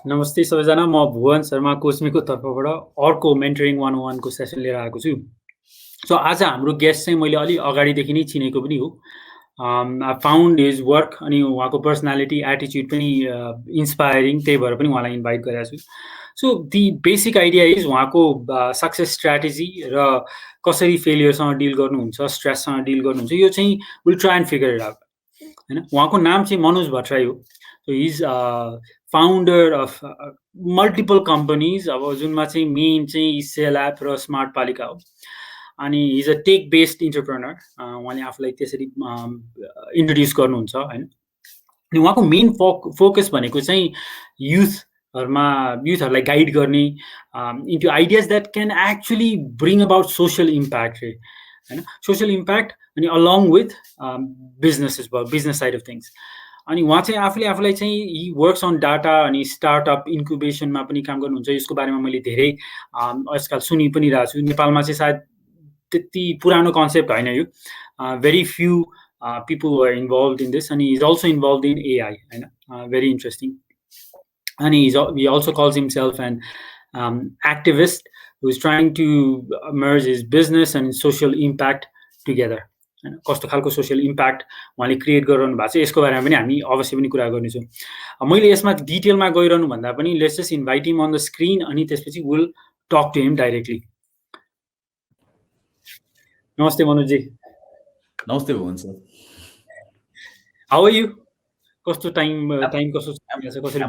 नमस्ते सबैजना, म भुवन शर्मा कोस्मीको तर्फबाट अर्को मेन्टरिङ 101 को सेसन लिएर आएको छु। सो आज हाम्रो गेस्ट चाहिँ मैले अलि अगाडिदेखि नै चिनेको पनि हो। आई फाउन्ड हिज वर्क अनि उहाँको पर्सनालिटी, एटिच्युड पनि इन्स्पायरिङ, त्यही भएर पनि उहाँलाई इन्भाइट गरेको छु। So the basic idea is उहाँको सक्सेस स्ट्र्याटेजी र कसरी फेलियरसँग डिल गर्नुहुन्छ, स्ट्रेससँग डिल गर्नुहुन्छ, यो चाहिँ will try and figure it out. होइन, उहाँको नाम चाहिँ मनोज भट्टराई हो। So is founder of multiple companies, अब जुनमा चाहिँ मेन चाहिँ सेल एप र स्मार्ट पालिका हो। अनि is a tech based entrepreneur, उहाँले आफूलाई त्यसरी इन्ट्रोड्युस गर्नुहुन्छ होइन। अनि उहाँको मेन फोकस भनेको चाहिँ युथहरूलाई गाइड गर्ने into ideas that can actually bring about social impact होइन, सोसल इम्प्याक्ट अनि along with business side of things. अनि उहाँ चाहिँ आफूलाई चाहिँ हि वर्क्स अन डाटा अनि स्टार्टअप इन्क्युबेसनमा पनि काम गर्नुहुन्छ। यसको बारेमा मैले धेरै आजकल सुनि पनि रहेको छु। नेपालमा चाहिँ सायद त्यति पुरानो कन्सेप्ट होइन यो, very few people were involved in this, and he's also involved in AI, very interesting. And he also calls himself an activist who is trying to merge his business and social impact together. कस्तो खालको social impact उहाँले create गरिरहनु भएको छ यसको बारेमा पनि हामी अवश्य पनि कुरा गर्नेछौँ। मैले यसमा डिटेलमा गइरहनु भन्दा पनि let's just invite him on the screen अनि त्यसपछि will talk to him directly. नमस्ते मनोज जी। नमस्ते Bhuwan sir. How are you? कस्तो टाइम कस्तो छ? कसरी?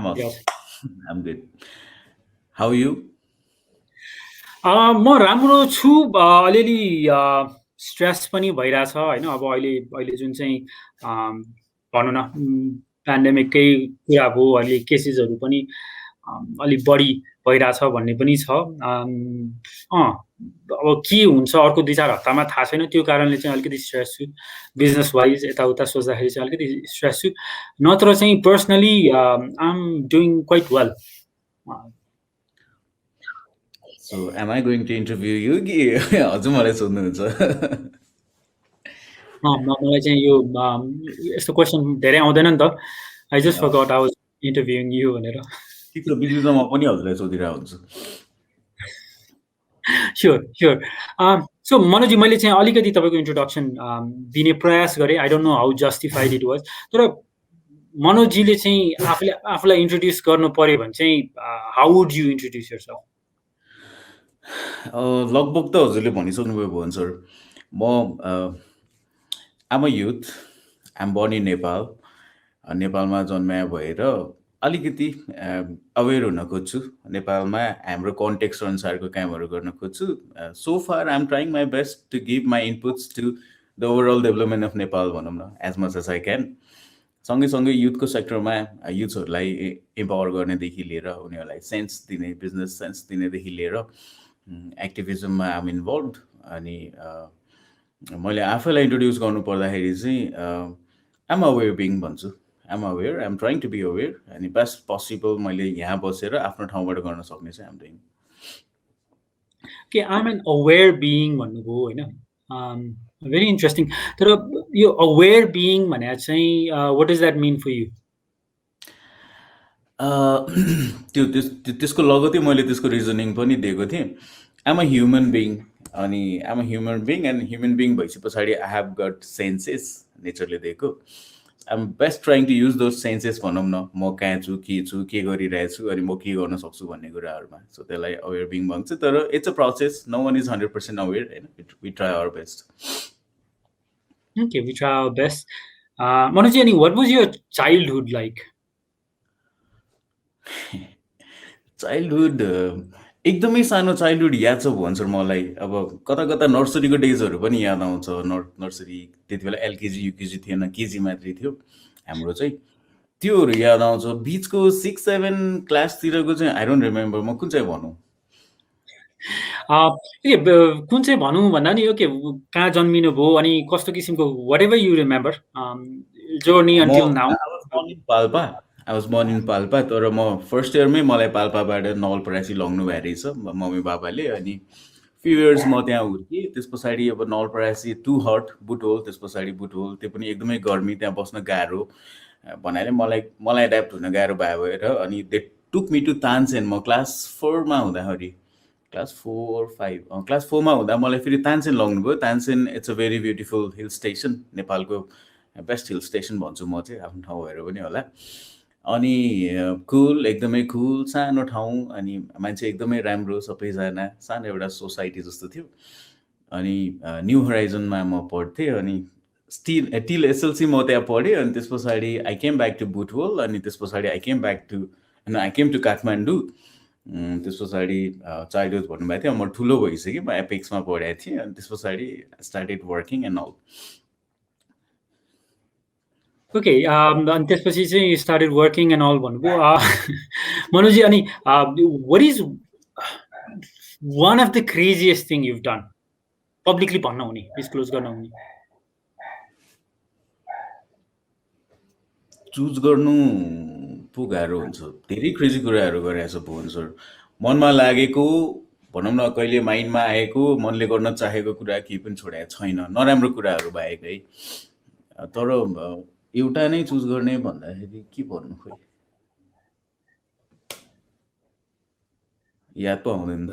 I'm good. How are you? म राम्रो छु। अलिअलि स्ट्रेस पनि भइरहेछ होइन। अब अहिले जुन चाहिँ भनौँ न पेन्डेमिककै कुरा भयो, अहिले केसेसहरू पनि अलिक बढी भइरहेछ भन्ने पनि छ। अब के हुन्छ अर्को 2-4 हप्तामा थाहा छैन, त्यो कारणले चाहिँ अलिकति स्ट्रेस छु। बिजनेस वाइज यताउता सोच्दाखेरि चाहिँ अलिकति स्ट्रेस छु, नत्र चाहिँ personally I am doing quite well. So am I going to interview you कि हजुर मलाई सोध्नुहुन्छ? मलाई चाहिँ यो यस्तो क्वेसन धेरै आउँदैन नि त। I just forgot I was interviewing you भनेर। ठिक छ, बिचमा म पनि हजुरलाई सोधिरहेको हुन्छु। स्योर। सो मनोजी, मैले चाहिँ अलिकति तपाईँको इन्ट्रोडक्सन दिने प्रयास गरेँ। I don't know how justified it was, तर मनोजीले चाहिँ आफूलाई इन्ट्रोड्युस गर्नु पर्यो भने चाहिँ how would you introduce yourself? लगभग त हजुरले भनिसक्नुभयो भुवन सर। म am a youth, I'm born in Nepal. नेपालमा जन्माए भएर अलिकति अवेर हुन खोज्छु। नेपालमा हाम्रो कन्टेक्स्ट अनुसारको कामहरू गर्न खोज्छु। So far I'm trying my best to give my inputs to the overall development of Nepal भनौँ न, as much as I can. सँगैसँगै युथको सेक्टरमा युथहरूलाई इम्पावर गर्नेदेखि लिएर उनीहरूलाई सेन्स दिने, बिजनेस सेन्स दिनेदेखि लिएर एक्टिभिजममा आइम इन्भल्भ। अनि मैले आफैलाई इन्ट्रोड्युस गर्नु पर्दाखेरि चाहिँ आइम अवेर बिङ भन्छु। I'm aware, I'm trying to be aware, अनि बेस्ट पोसिबल मैले यहाँ बसेर आफ्नो ठाउँबाट गर्न सक्ने चाहिँ आइम डुइङ। के आइम एन अवेर बिइङ भन्नुभयो होइन, भेरी इन्ट्रेस्टिङ। तर यो अवेर बिइङ भने चाहिँ what is that mean for you? त्यसको लगतै मैले त्यसको रिजनिङ पनि दिएको थिएँ। आइम अ ह्युमन बिङ, अनि I'm a human being, and human being भएपछि पछाडि आई हेभ गट सेन्सेस, नेचरले दिएको। I'm best trying to use those senses भनौँ न, म कहाँ छु, के गरिरहेछु, अनि म के गर्न सक्छु भन्ने कुराहरूमा। सो त्यसलाई अवेर बिङ भन्छ। तर it's a process, no one is 100% aware होइन। We try our best. Okay, we try our best. Manoji, अनि what was your childhood like? Childhood एकदमै सानो चाइल्डहुड याद छ भन्छ मलाई। अब कता कता नर्सरीको डेजहरू पनि याद आउँछ। नर्सरी त्यति बेला एलकेजी युकेजी थिएन, केजी मात्रै थियो हाम्रो चाहिँ। त्योहरू याद आउँछ। बिचको 6-7 क्लासतिरको चाहिँ आई डोन्ट रिमेम्बर। म कुन चाहिँ भनौँ? कुन चाहिँ भनौँ भन्दा नि ओके, कहाँ जन्मिनु भयो अनि कस्तो किसिमको whatever you remember journey until now. Palpa, I was born in Palpa. तर म फर्स्ट इयरमै मलाई पाल्पाबाट नवलपरासी लग्नु भएको रहेछ मम्मी बाबाले। अनि फ्यु इयर्स म त्यहाँ हुर्केँ। त्यस पछाडि अब नवलपरासी टु हट, बुटहोल, त्यस पछाडि बुटहोल, त्यो पनि एकदमै गर्मी, त्यहाँ बस्न गाह्रो भन्नाले मलाई एड्याप्ट हुन गाह्रो भयो भएर अनि they took me to Tansen. म क्लास 4 मा हुँदाखेरि, क्लास 4 5 क्लास 4 मा हुँदा मलाई फेरि तानसेन लग्नुभयो। Tansen it's a very beautiful hill station, नेपालको बेस्ट हिल स्टेसन भन्छु म चाहिँ, आफ्नो ठाउँ भएर पनि होला। अनि कुल, एकदमै कुल, सानो ठाउँ, अनि मान्छे एकदमै राम्रो, सबैजना, सानो एउटा सोसाइटी जस्तो थियो। अनि न्यू होराइजनमा म पढ्थेँ, अनि टिल एसएलसी म त्यहाँ पढेँ। अनि त्यस पछाडि I came back to Butwal, अनि त्यस पछाडि आई केम टु काठमाडौँ। त्यस पछाडि चाइल्डहुड भन्नुभएको थियो, म ठुलो भइसकेँ, म एपेक्समा पढेको थिएँ। अनि त्यस पछाडि started working and all. Okay, अनि त्यसपछि चाहिँ स्टार्टेड वर्किङ एन्ड अल भन्नुभयो। मनोजी, अनि what is one of the craziest thing you've done? Publicly भन्न हुने, डिस्क्लोज गर्न हुने। चुज गर्नु पो गाह्रो हुन्छ, धेरै क्रेजी कुराहरू गरेको छ भुवन सर। मनमा लागेको, भनौँ न, कहिले माइन्डमा आएको, मनले गर्न चाहेको कुरा केही पनि छोडेको छैन, नराम्रो कुराहरू बाहेक है। तर एउटा नै चुज गर्ने भन्दाखेरि के भन्नु, खोइ याद पो आउँदैन त।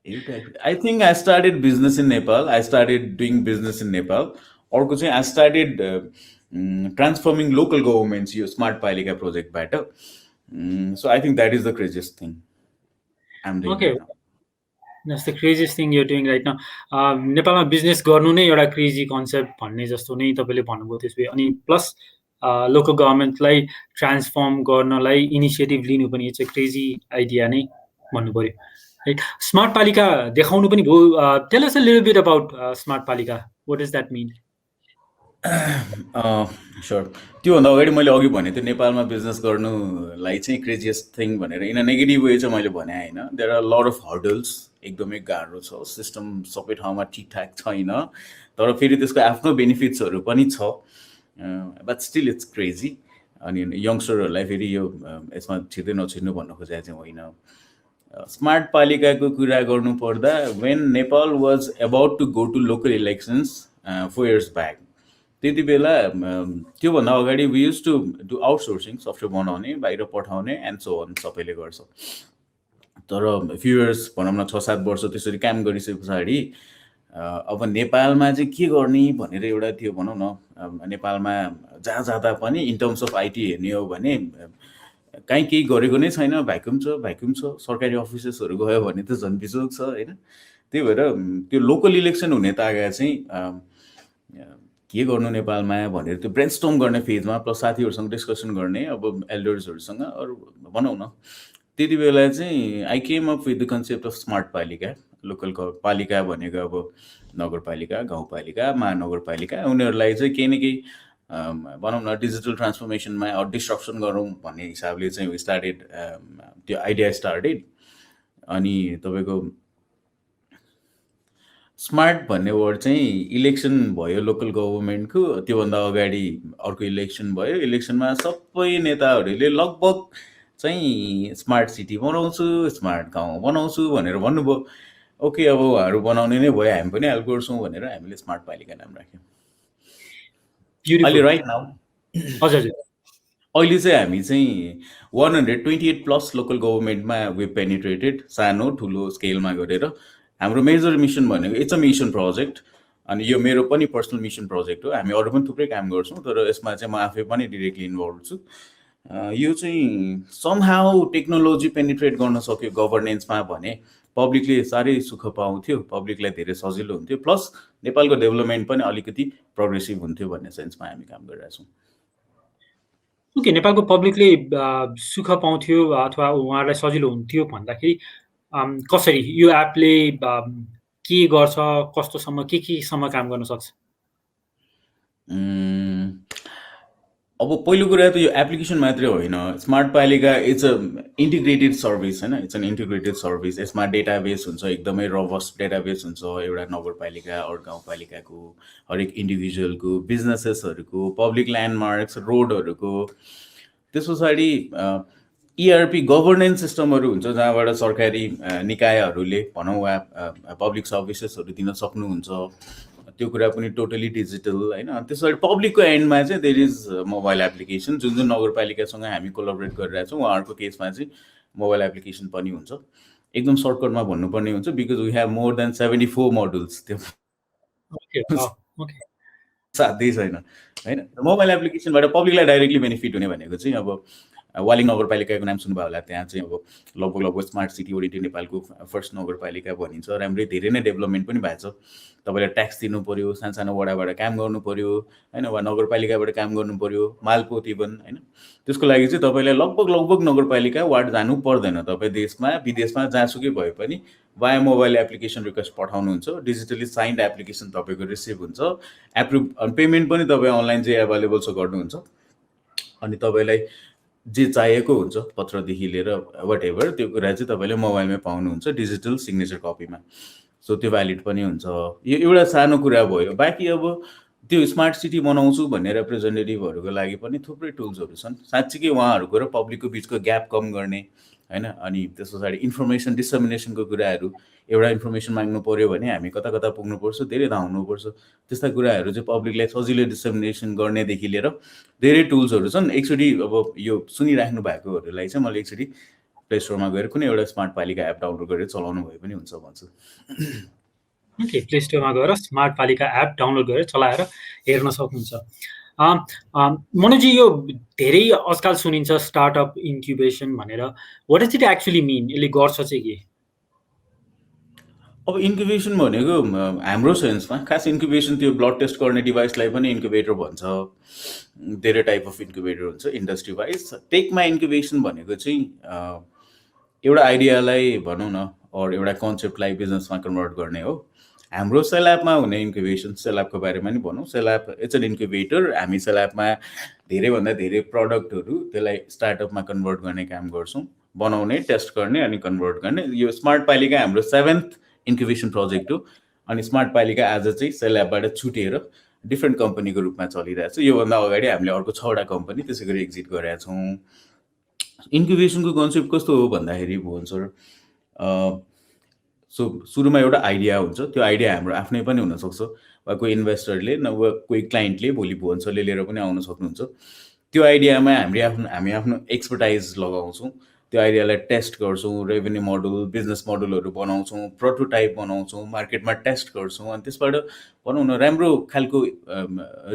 एउटा I think I started business in Nepal, I started doing business in Nepal. अर्को चाहिँ I started transforming local governments यो स्मार्ट पालिका प्रोजेक्टबाट। So I think that is the craziest thing I am doing okay, right now. That's the craziest thing you're doing right now. नेपालमा business गर्नु नै एउटा crazy concept भन्ने जस्तो नै तपाईँले भन्नुभयो त्यसपछि। अनि प्लस लोकल गभर्मेन्टलाई ट्रान्सफर्म गर्नलाई इनिसिएटिभ लिनु पनि इट्स अ क्रेजी आइडिया नै भन्नु पऱ्यो, राइट? स्मार्ट पालिका देखाउनु पनि भयो। Tell us a little bit about smart Palika, what does that mean? Sure. त्योभन्दा अगाडि मैले अघि भनेको थिएँ, नेपालमा बिजनेस गर्नुलाई चाहिँ क्रेजिएस्ट थिङ भनेर, इन अ नेगेटिभ वे चाहिँ मैले भने होइन। There are lot of hurdles, एकदमै गाह्रो छ, सिस्टम सबै ठाउँमा ठिकठाक छैन, तर फेरि त्यसको आफ्नो बेनिफिट्सहरू पनि छ, बट स्टिल इट्स क्रेजी। अनि यङ्स्टरहरूलाई फेरि यो यसमा छिर्दै नछिर्नु भन्नु खोजेको चाहिँ होइन। स्मार्ट पालिकाको कुरा गर्नु पर्दा, when Nepal was about to go to local elections 4 years back, त्यति बेला त्योभन्दा अगाडि we use to do outsourcing, software बनाउने, बाहिर पठाउने एन्ड सो अन, सबैले गर्छ। तर फ्यु इयर्स, भनौँ न 6-7 वर्ष त्यसरी काम गरिसके पछाडि अब नेपालमा चाहिँ के गर्ने भनेर एउटा थियो, भनौँ न। नेपालमा जहाँ जाँदा पनि इन टर्म्स अफ आइटी हेर्ने हो भने कहीँ केही गरेको नै छैन, भ्याक्युम छ। सरकारी अफिसेसहरू गयो भने त झन् बिजोग छ, होइन? त्यही भएर त्यो लोकल इलेक्सन हुने तागा चाहिँ के गर्नु नेपालमा भनेर त्यो ब्रेनस्टर्म गर्ने फेजमा, प्लस साथीहरूसँग डिस्कसन गर्ने, अब एल्डर्सहरूसँग, अरू भनौँ न, त्यति बेला चाहिँ I came up with the concept of smart पालिका। लोकल पालिका भनेको अब नगरपालिका, गाउँपालिका, महानगरपालिका, उनीहरूलाई चाहिँ केही न केही भनौँ न डिजिटल ट्रान्सफर्मेसनमा डिस्ट्रक्सन गरौँ भन्ने हिसाबले चाहिँ स्टार्टेड, त्यो आइडिया स्टार्टेड। अनि तपाईँको स्मार्ट भन्ने वर्ड चाहिँ इलेक्सन भयो लोकल गभर्मेन्टको, त्योभन्दा अगाडि अर्को इलेक्सन भयो। इलेक्सनमा सबै नेताहरूले लगभग चाहिँ स्मार्ट सिटी बनाउँछु, स्मार्ट गाउँ बनाउँछु भनेर भन्नुभयो। ओके, अब उहाँहरू बनाउने नै भयो, हामी पनि हेल्प गर्छौँ भनेर हामीले स्मार्ट पालिका नाम राख्यौँ। अहिले राइट नाउ, हजुर, अहिले चाहिँ हामी चाहिँ 128+ लोकल गभर्मेन्टमा वे पेनिट्रेटेड, सानो ठुलो स्केलमा गरेर। हाम्रो मेजर मिसन भनेको इट्स अ मिसन प्रोजेक्ट, अनि यो मेरो पनि पर्सनल मिसन प्रोजेक्ट हो। हामी अरू पनि थुप्रै काम गर्छौँ, तर यसमा चाहिँ म आफै पनि डिरेक्टली इन्भल्भ छु। यो चाहिँ समहाउ टेक्नोलोजी पेनिट्रेट गर्न सक्यो गभर्नेन्समा भने पब्लिकले साह्रै सुख पाउँथ्यो, पब्लिकलाई धेरै सजिलो हुन्थ्यो, प्लस नेपालको डेभलपमेन्ट पनि अलिकति प्रोग्रेसिभ हुन्थ्यो भन्ने सेन्समा हामी काम गरिरहेछौँ। ओके, नेपालको पब्लिकले सुख पाउँथ्यो अथवा उहाँहरूलाई सजिलो हुन्थ्यो भन्दाखेरि कसरी यो एपले के गर्छ, कस्तोसम्म, केसम्म काम गर्न सक्छ? अब पहिलो कुरा त यो एप्लिकेसन मात्रै होइन, smart Palika it's a integrated service, होइन? It's an integrated service. यसमा डेटाबेस हुन्छ, एकदमै रबस्ट डेटाबेस हुन्छ, एउटा नगरपालिका अरू गाउँपालिकाको, हरेक इन्डिभिजुअलको, बिजनेसेसहरूको, पब्लिक ल्यान्डमार्क्स, रोडहरूको। त्यस पछाडि इआरपी गभर्नेन्स सिस्टमहरू हुन्छ, जहाँबाट सरकारी निकायहरूले भनौँ वा पब्लिक सर्भिसेसहरू दिन सक्नुहुन्छ। त्यो कुरा पनि टोटली डिजिटल होइन। त्यसरी पब्लिकको एन्डमा चाहिँ देयर इज मोबाइल एप्लिकेसन, जुन जुन नगरपालिकासँग हामी कोलाबोरेट गरिरहेको छौँ उहाँहरूको केसमा चाहिँ मोबाइल एप्लिकेसन पनि हुन्छ। एकदम सर्टकटमा भन्नुपर्ने हुन्छ because we have more than 74 modules, त्यो ओके ओके साध्यै छैन होइन। मोबाइल एप्लिकेसनबाट पब्लिकलाई डाइरेक्टली बेनिफिट हुने भनेको चाहिँ अब वालिङ नगरपालिकाको नाम सुन्नुभयो होला, त्यहाँ चाहिँ अब लगभग स्मार्ट सिटी ओरिएन्टेड नेपालको फर्स्ट नगरपालिका भनिन्छ। राम्रै धेरै नै डेभलपमेन्ट पनि भएको छ। तपाईँले ट्याक्स दिनु पऱ्यो, सानो सानो वडाबाट काम गर्नु पऱ्यो होइन, वा नगरपालिकाबाट काम गर्नु पऱ्यो, मालपोत इभन होइन। त्यसको लागि चाहिँ तपाईँलाई लगभग नगरपालिका वार्ड जानु पर्दैन। तपाईँ देशमा विदेशमा जहाँसुकै भए पनि वाया मोबाइल एप्लिकेसन रिक्वेस्ट पठाउनुहुन्छ, डिजिटली साइन्ड एप्लिकेसन तपाईँको रिसिभ हुन्छ, एप्रुभ, पेमेन्ट पनि तपाईँ अनलाइन चाहिँ एभाइलेबल छ गर्नुहुन्छ। अनि तपाईँलाई जे चाहिएको हुन्छ पत्रदेखि लिएर वाट एभर त्यो कुरा चाहिँ तपाईँले मोबाइलमै पाउनुहुन्छ डिजिटल सिग्नेचर कपीमा। सो त्यो भ्यालिड पनि हुन्छ। यो एउटा सानो कुरा भयो। बाँकी अब त्यो स्मार्ट सिटी बनाउँछु भन्ने रिप्रेजेन्टेटिभहरूको लागि पनि थुप्रै टुल्सहरू छन्। साँच्चीकै उहाँहरूको र पब्लिकको बिचको ग्याप कम गर्ने होइन। अनि त्यस पछाडि इन्फर्मेसन डिसमिनेसनको कुराहरू, एउटा इन्फर्मेसन माग्नु पऱ्यो भने हामी कता कता पुग्नुपर्छ, धेरै धाउनुपर्छ, त्यस्ता कुराहरू चाहिँ पब्लिकलाई सजिलै डिसमिनेसन गर्नेदेखि लिएर धेरै टुल्सहरू छन्। एकचोटि अब यो सुनिराख्नु भएकोहरूलाई चाहिँ मैले एकचोटि प्ले स्टोरमा गएर कुनै एउटा स्मार्ट पालिका एप डाउनलोड गरेर चलाउनु भए पनि हुन्छ भन्छु। ओके, प्ले स्टोरमा गएर स्मार्ट पालिका एप डाउनलोड गरेर चलाएर हेर्न सक्नुहुन्छ। मनोजी, यो धेरै आजकल सुनिन्छ स्टार्टअप इन्क्युबेसन भनेर, what does it actually mean? यसले गर्छ चाहिँ के? अब इन्क्युबेसन भनेको हाम्रो सेन्समा खास इन्क्युबेसन त्यो ब्लड टेस्ट गर्ने डिभाइसलाई पनि इन्क्युबेटर भन्छ। धेरै टाइप अफ इन्क्युबेटर हुन्छ इन्डस्ट्री वाइज। टेकमा इन्क्युबेसन भनेको चाहिँ एउटा आइडियालाई भनौँ न अर एउटा कन्सेप्टलाई बिजनेसमा कन्भर्ट गर्ने हो। हाम्रो सेल एपमा हुने इन्क्युबेसन, सेल एपको बारेमा नि भनौँ, cell app it's an incubator. हामी सेल एपमा धेरैभन्दा धेरै प्रडक्टहरू त्यसलाई स्टार्टअपमा कन्भर्ट गर्ने काम गर्छौँ, बनाउने, टेस्ट गर्ने अनि कन्भर्ट गर्ने। यो स्मार्ट पालिका हाम्रो 7th इन्क्युबेसन प्रोजेक्ट हो। अनि स्मार्ट पालिका आज चाहिँ सेल एपबाट छुटेर डिफ्रेन्ट कम्पनीको रूपमा चलिरहेको छ। योभन्दा अगाडि हामीले अर्को 6वटा कम्पनी त्यसै गरी एक्जिट गरेका छौँ। इन्क्युबेसनको कन्सेप्ट कस्तो हो भन्दाखेरि भुवन सर, सो सुरुमा एउटा आइडिया हुन्छ। त्यो आइडिया हाम्रो आफ्नै पनि हुनसक्छ, वा कोही इन्भेस्टरले वा कोही क्लाइन्टले भोलि भुवन सरले लिएर पनि आउन सक्नुहुन्छ। त्यो आइडियामा हामी आफ्नो एक्सपर्टाइज लगाउँछौँ। त्यो आइडियालाई टेस्ट गर्छौँ, रेभेन्यू मोडल, बिजनेस मोडलहरू बनाउँछौँ, प्रोटोटाइप बनाउँछौँ, मार्केटमा टेस्ट गर्छौँ। अनि त्यसबाट भनौँ न राम्रो खालको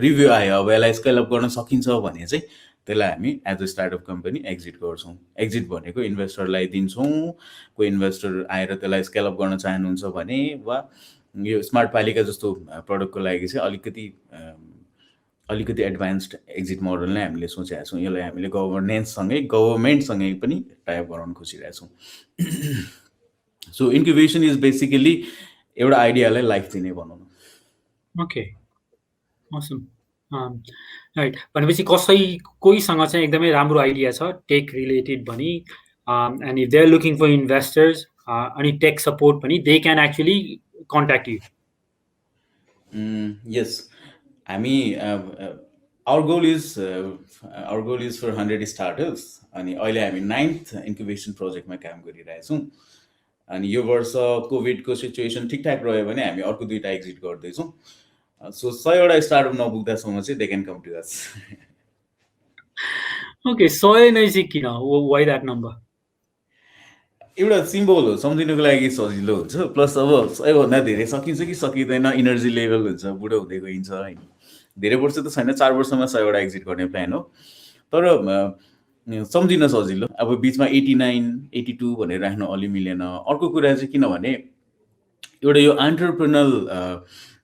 रिभ्यू आयो, अब यसलाई स्केल अप गर्न सकिन्छ भने चाहिँ त्यसलाई हामी as a startup company exit गर्छौँ। एक्जिट भनेको इन्भेस्टरलाई दिन्छौँ। कोही इन्भेस्टर आएर त्यसलाई स्केल अप गर्न चाहनुहुन्छ भने, वा यो स्मार्ट पालिका जस्तो प्रडक्टको लागि चाहिँ अलिकति एडभान्स्ड एक्जिट मोडल नै हामीले सोचेका छौँ। यसलाई हामीले गभर्मेन्टसँगै पनि टाइप गराउन खोजिरहेछौँ। सो इन्क्युबेसन इज बेसिकली एउटा आइडियालाई लाइफ दिने भनौँ न। Okay, awesome, right. भनेपछि कोहीसँग चाहिँ एकदमै राम्रो आइडिया छ टेक रिलेटेड पनि, and if they are looking for investors अनि टेक सपोर्ट पनि, they can actually contact you. Yes, हामी our goal is for 100 startups. अनि अहिले हामी 9th इन्क्युबेसन प्रोजेक्टमा काम गरिरहेछौँ। अनि यो वर्ष कोभिडको सिचुएसन ठिकठाक रह्यो भने हामी अर्को 2टा एक्जिट गर्दैछौँ। सो 100वटा स्टार्टअप नपुग्दासम्म चाहिँ they can come to us. Okay, 100 नै चाहिँ किन? Why that number? एउटा सिम्बल हो, सम्झिनुको लागि सजिलो हुन्छ। प्लस अब 100भन्दा धेरै सकिन्छ कि सकिँदैन, इनर्जी लेभल हुन्छ, बुढो हुँदै गइन्छ होइन। धेरै वर्ष त छैन, 4 वर्षमा 100वटा एक्जिट गर्ने प्लान हो। तर सम्झिन सजिलो। अब बिचमा 89, 82 भनेर राख्न अलि मिलेन। अर्को कुरा चाहिँ किनभने एउटा यो एन्टरप्रेनल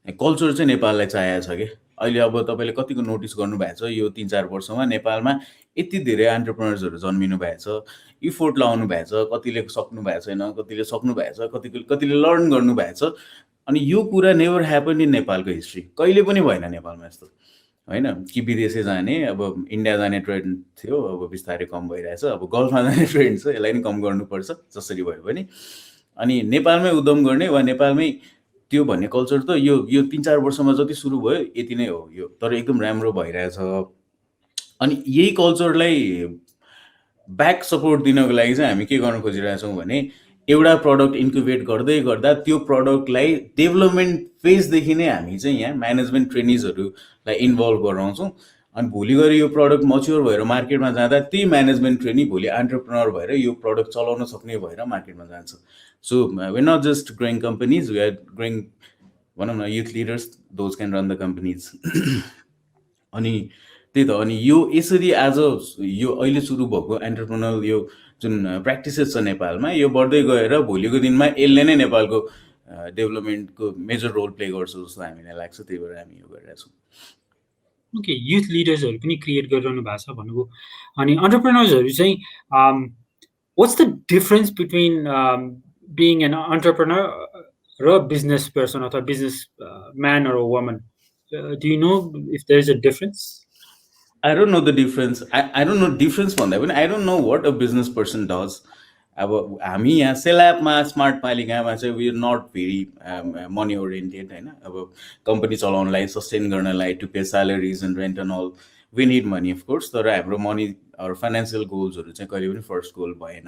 कल्चर चाहिँ नेपाललाई चाहिएको छ कि अहिले। अब तपाईँले कतिको नोटिस गर्नुभएको छ यो 3-4 वर्षमा नेपालमा यति धेरै एन्टरप्रेनर्सहरू जन्मिनु भएको छ, इफोर्ट लाउनु भएको छ, कतिले सक्नु भएको छैन, कतिले सक्नु भएको छ, कतिले लर्न गर्नु भएको छ। अनि यो कुरा नेभर ह्यापन इन नेपालको हिस्ट्री। कहिले पनि भएन नेपालमा यस्तो होइन कि विदेशै जाने। अब इन्डिया जाने ट्रेन्ड थियो, अब बिस्तारै कम भइरहेछ। अब गल्फमा जाने ट्रेन्ड छ, यसलाई नि कम गर्नुपर्छ जसरी भयो पनि। अनि नेपालमै उद्यम गर्ने वा नेपालमै त्यो भन्ने कल्चर त यो 3-4 वर्षमा जति सुरु भयो यति नै हो यो। तर एकदम राम्रो भइरहेछ। अनि यही कल्चरलाई ब्याक सपोर्ट दिनको लागि चाहिँ हामी के गर्न खोजिरहेछौँ भने एउटा प्रडक्ट इन्क्युबेट गर्दै गर्दा त्यो प्रडक्टलाई डेभलपमेन्ट फेजदेखि नै हामी चाहिँ यहाँ म्यानेजमेन्ट ट्रेनिजहरूलाई इन्भल्भ गराउँछौँ। अनि भोलि गएर यो प्रडक्ट मच्योर भएर मार्केटमा जाँदा त्यही म्यानेजमेन्ट ट्रेनी भोलि एन्टरप्रेन्योर भएर यो प्रडक्ट चलाउन सक्ने भएर मार्केटमा जान्छ। So we not just growing companies, we are growing भनौँ न youth leaders, those can run the companies. अनि त्यही त, अनि यो यसरी आज यो अहिले सुरु भएको एन्टरप्रेन्योरल यो जुन प्र्याक्टिसेस छ नेपालमा, यो बढ्दै गएर भोलिको दिनमा यसले नै नेपालको डेभलपमेन्टको मेजर रोल प्ले गर्छ जस्तो हामीलाई लाग्छ। त्यही भएर हामी यो गरिरहेको छौँ। ओके, युथ लिडर्सहरू पनि क्रिएट गरिरहनु भएको छ भन्नुभयो। अनि अन्टरप्रेनर्सहरू चाहिँ what's the difference between being an entrepreneur र बिजनेस पर्सन अथवा business man or woman? Do you know if there is a difference? I don't know the difference. I don't know difference भन्दा पनि I don't know what a business person does. अब हामी यहाँ सेलापमा smart पालिकामा चाहिँ we are not very money oriented होइन। अब company चलाउनलाई, सस्टेन गर्नलाई, to pay salaries and rent and all we need money of course. तर हाम्रो मनी अर फाइनेन्सियल गोल्सहरू चाहिँ कहिले पनि फर्स्ट गोल भएन।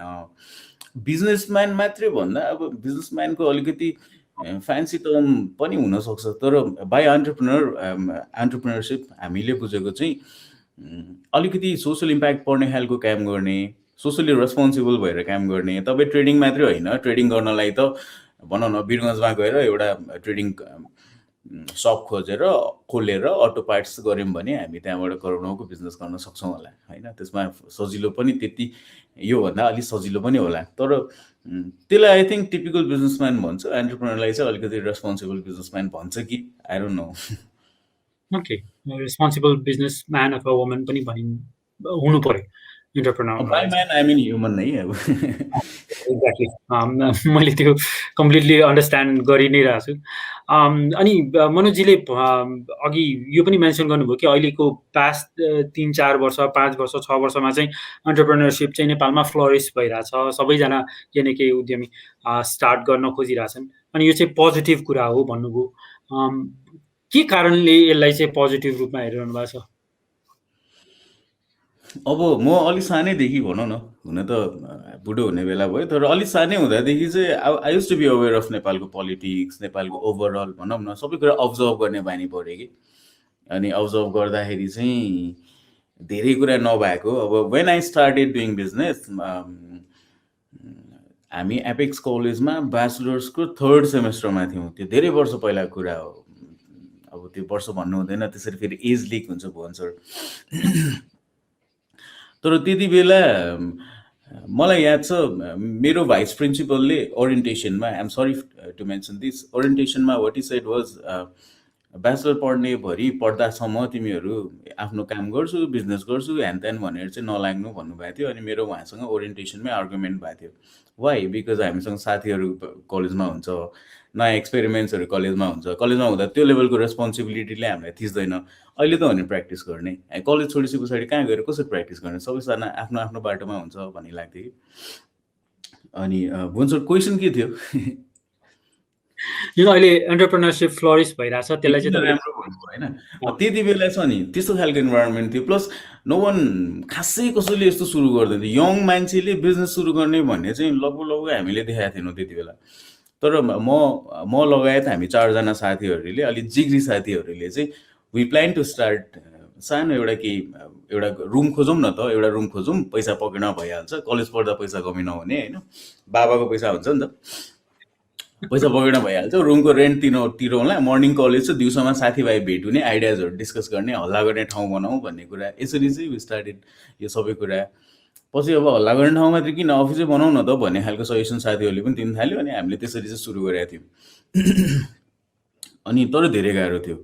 बिजनेसम्यान मात्रै भन्दा अब बिजनेसम्यानको अलिकति फ्यान्सी टर्म पनि हुनसक्छ, तर बाई एन्टरप्रेन्योरसिप हामीले बुझेको चाहिँ अलिकति सोसल इम्प्याक्ट पर्ने खालको काम गर्ने, सोसली रेस्पोन्सिबल भएर काम गर्ने। तपाईँ ट्रेडिङ मात्रै होइन, ट्रेडिङ गर्नलाई त भनौँ न वीरगन्जमा गएर एउटा ट्रेडिङ सप खोलेर अटो पार्ट्स गऱ्यौँ भने हामी त्यहाँबाट करोडौँको बिजनेस गर्न सक्छौँ होला होइन। त्यसमा सजिलो पनि त्यति, योभन्दा अलिक सजिलो पनि होला। तर त्यसलाई आई थिङ्क टिपिकल बिजनेसम्यान भन्छ, एन्टरप्रेन्योरलाई चाहिँ अलिकति रेस्पोन्सिबल बिजनेसम्यान भन्छ कि I don't know. Okay, responsible businessman अथवा वुमन पनि हुनु पर्यो entrepreneur. By man I mean human नै अब। एक्ज्याक्टली, मैले त्यो कम्प्लिटली अन्डरस्ट्यान्ड गरि नै रहेको छु। अनि मनोजीले अघि यो पनि मेन्सन गर्नुभयो कि अहिलेको पास्ट 3-4 वर्ष, 5 वर्ष, 6 वर्षमा चाहिँ एन्टरप्रेन्योरसिप चाहिँ नेपालमा फ्लोरिस भइरहेछ। सबैजना केही न केही उद्यमी स्टार्ट गर्न खोजिरहेछन्। अनि यो चाहिँ पोजिटिभ कुरा हो भन्नुभयो। के कारणले यसलाई चाहिँ पोजिटिभ रूपमा हेरिरहनु भएको छ? अब म अलिक सानैदेखि भनौँ न, हुन त बुढो हुने बेला भयो, तर अलिक सानै हुँदादेखि चाहिँ I use to be aware of नेपालको पोलिटिक्स, नेपालको ओभरअल भनौँ न सबै कुरा अब्जर्भ गर्ने बानी पऱ्यो कि। अनि अब्जर्भ गर्दाखेरि चाहिँ धेरै कुरा नभएको, अब when I started doing business, हामी एपेक्स कलेजमा ब्याचलर्सको 3rd सेमेस्टरमा थियौँ। त्यो धेरै वर्ष पहिलाको कुरा हो। अब त्यो वर्ष भन्नु हुँदैन, त्यसरी फेरि एज लिक हुन्छ भुवन सर। तर त्यति बेला मलाई याद छ मेरो भाइस प्रिन्सिपलले ओरिएन्टेसनमा, I am sorry to mention this, ओरिएन्टेसनमा what he said was bachelor पढ्नेभरि पढ्दासम्म तिमीहरू आफ्नो काम गर्छु, बिजनेस गर्छु, ह्यान त्यान भनेर चाहिँ नलाग्नु भन्नुभएको थियो। अनि मेरो उहाँसँग ओरिएन्टेसनमै आर्गुमेन्ट भएको थियो। वाइ? बिकज हामीसँग साथीहरू कलेजमा हुन्छ, नयाँ एक्सपेरिमेन्ट्सहरू कलेजमा हुन्छ। कलेजमा हुँदा त्यो लेभलको रेस्पोन्सिबिलिटीले हामीलाई थिच्दैन। अहिले त भने प्र्याक्टिस गर्ने, कलेज छोडेपछि पछाडि कहाँ गएर कसरी प्र्याक्टिस गर्ने, सबैजना आफ्नो आफ्नो बाटोमा हुन्छ भन्ने लाग्थ्यो कि। अनि भुवन सर क्वेसन के थियो? यो अहिले एन्टरप्रेन्योरसिप फ्लोरिस भइरहेछ, त्यसलाई चाहिँ राम्रो भन्नुभयो होइन। त्यति बेला छ नि त्यस्तो खालको इन्भाइरोमेन्ट थियो। प्लस नो वान खासै कसैले यस्तो सुरु गर्दैन थियो। यङ मान्छेले बिजनेस सुरु गर्ने भन्ने चाहिँ लगभग हामीले देखाएको थिएनौँ त्यति बेला। तर म लगायत हामी 4जना साथीहरूले, अलिक जिग्री साथीहरूले चाहिँ वी प्लान टु स्टार्ट सानो एउटा रुम खोजौँ न त, एउटा रुम खोजौँ, पैसा पक्रेन भइहाल्छ। कलेज पढ्दा पैसा कमी नहुने होइन, बाबाको पैसा हुन्छ नि त, पैसा पक्रेन भइहाल्छ। रुमको रेन्ट तिरौँला, मर्निङ कलेज छ, दिउँसोमा साथीभाइ भेट हुने, आइडियाजहरू डिस्कस गर्ने, हल्ला गर्ने ठाउँ बनाऊ भन्ने कुरा। यसरी चाहिँ वी स्टार्टेड यो सबै कुरा। पछि अब हल्ला गर्ने ठाउँ मात्रै किन, अफिसै बनाऊ न त भन्ने खालको सजेसन साथीहरूले पनि दिन थाल्यो। अनि हामीले त्यसरी चाहिँ सुरु गरेका थियौँ। अनि तर धेरै गाह्रो थियो।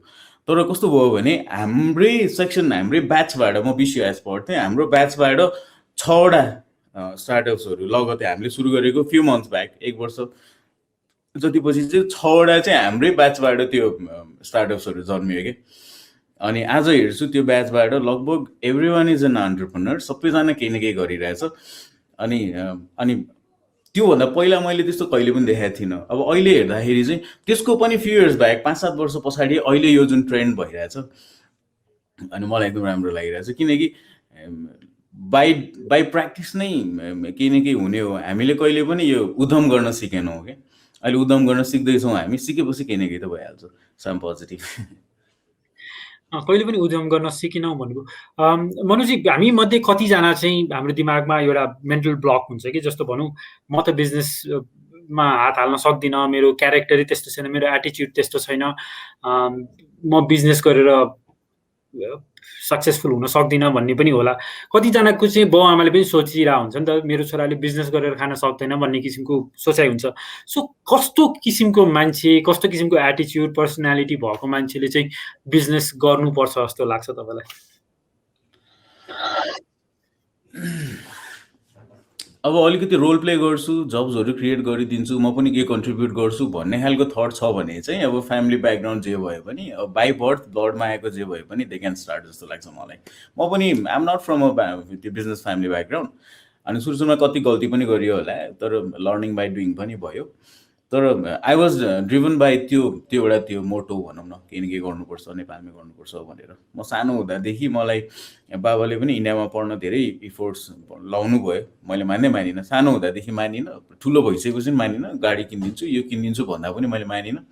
तर कस्तो भयो भने हाम्रै सेक्सन, हाम्रै ब्याचबाट, म बिसिआइएस पढ्थेँ, हाम्रो ब्याचबाट 6वटा स्टार्टअप्सहरू लगतै हामीले सुरु गरेको फ्यु मन्थ्स ब्याक, 1 वर्ष जतिपछि चाहिँ 6वटा चाहिँ हाम्रै ब्याचबाट त्यो स्टार्टअप्सहरू जन्मियो कि। अनि आज हेर्छु त्यो ब्याचबाट लगभग every one is an entrepreneur, सबैजना केही न केही गरिरहेछ। अनि त्योभन्दा पहिला मैले त्यस्तो कहिले पनि देखाएको थिइनँ। अब अहिले हेर्दाखेरि चाहिँ त्यसको पनि फ्यु इयर्स ब्याक, 5-7 वर्ष पछाडि अहिले यो जुन ट्रेन्ड भइरहेछ, अनि मलाई एकदम राम्रो लागिरहेछ। किनकि बाई बाई प्र्याक्टिस नै केही न केही हुने हो। हामीले कहिले पनि यो उद्यम गर्न सिकेनौँ क्या। अहिले उद्यम गर्न सिक्दैछौँ हामी, सिकेपछि केही न केही त भइहाल्छ। सो आम पोजिटिभ। कहिले पनि उद्यम गर्न सिकेनौँ भन्नुभयो। मनोजी, हामी मध्ये कतिजना चाहिँ हाम्रो दिमागमा एउटा मेन्टल ब्लक हुन्छ कि, जस्तो भनौँ म त बिजनेसमा हात हाल्न सक्दिनँ, मेरो क्यारेक्टरै त्यस्तो छैन, मेरो एटिच्युड त्यस्तो छैन, म बिजनेस गरेर सक्सेसफुल हुन सक्दिनँ भन्ने पनि होला। कतिजनाको चाहिँ बाउ आमाले पनि सोचिरहेको हुन्छ नि त, मेरो छोराले बिजनेस गरेर खान सक्दैन भन्ने किसिमको सोचाइ हुन्छ। सो कस्तो किसिमको मान्छे, कस्तो किसिमको एटिच्युड, पर्सनालिटी भएको मान्छेले चाहिँ बिजनेस गर्नुपर्छ जस्तो लाग्छ तपाईँलाई? अब अलिकति रोल प्ले गर्छु, जब्सहरू क्रिएट गरिदिन्छु, म पनि के कन्ट्रिब्युट गर्छु भन्ने खालको थट छ भने चाहिँ अब फ्यामिली ब्याकग्राउन्ड जे भए पनि, अब बाई बर्थ ब्लडमा आएको जे भए पनि दे क्यान स्टार्ट जस्तो लाग्छ मलाई। म पनि आइएम नट फ्रम त्यो बिजनेस फ्यामिली ब्याकग्राउन्ड, अनि सुरुमा कति गल्ती पनि गरियो होला, तर लर्निङ बाई डुइङ पनि भयो। तर आई वाज ड्रिभन बाई त्यो एउटा त्यो मोटो भनौँ न, केही न केही गर्नुपर्छ, नेपालमै गर्नुपर्छ भनेर। म सानो हुँदादेखि मलाई बाबाले पनि इन्डियामा पढ्न धेरै इफोर्ट्स लाउनु भयो, मैले मान्दै मानिनँ। सानो हुँदादेखि मानिनँ, ठुलो भइसकेपछि पनि मानिनँ। गाडी किनिदिन्छु, यो किनिदिन्छु भन्दा पनि मैले मानिनँ।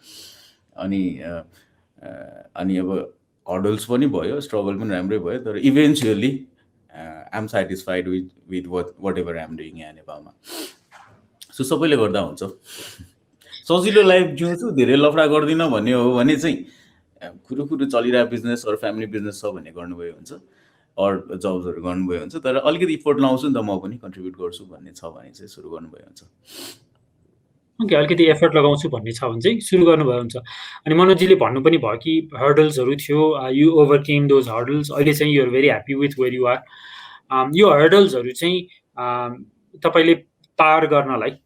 अनि अनि अब हर्डल्स पनि भयो, स्ट्रगल पनि राम्रै भयो, तर eventually I am satisfied with whatever I am doing यहाँ नेपालमा। सो सबैले गर्दा हुन्छ। सजिलो लाइफ जिउँछु, धेरै लफडा गर्दिनँ भन्ने हो भने चाहिँ कुरो चलिरहेको बिजनेस अरू फ्यामिली बिजनेस छ भने गर्नुभयो हुन्छ, अरू जब्सहरू गर्नुभयो हुन्छ। तर अलिकति इफोर्ट लाउँछु नि त म पनि, कन्ट्रिब्युट गर्छु भन्ने छ भने चाहिँ सुरु गर्नुभयो हुन्छ। ओके, अलिकति एफर्ट लगाउँछु भन्ने छ भने चाहिँ सुरु गर्नुभयो हुन्छ। अनि मनोजीले भन्नु पनि भयो कि हर्डल्सहरू थियो, यु ओभरकेम दोज हर्डल्स, अहिले चाहिँ you're very happy with where you are. यो हर्डल्सहरू चाहिँ तपाईँले पार गर्नलाई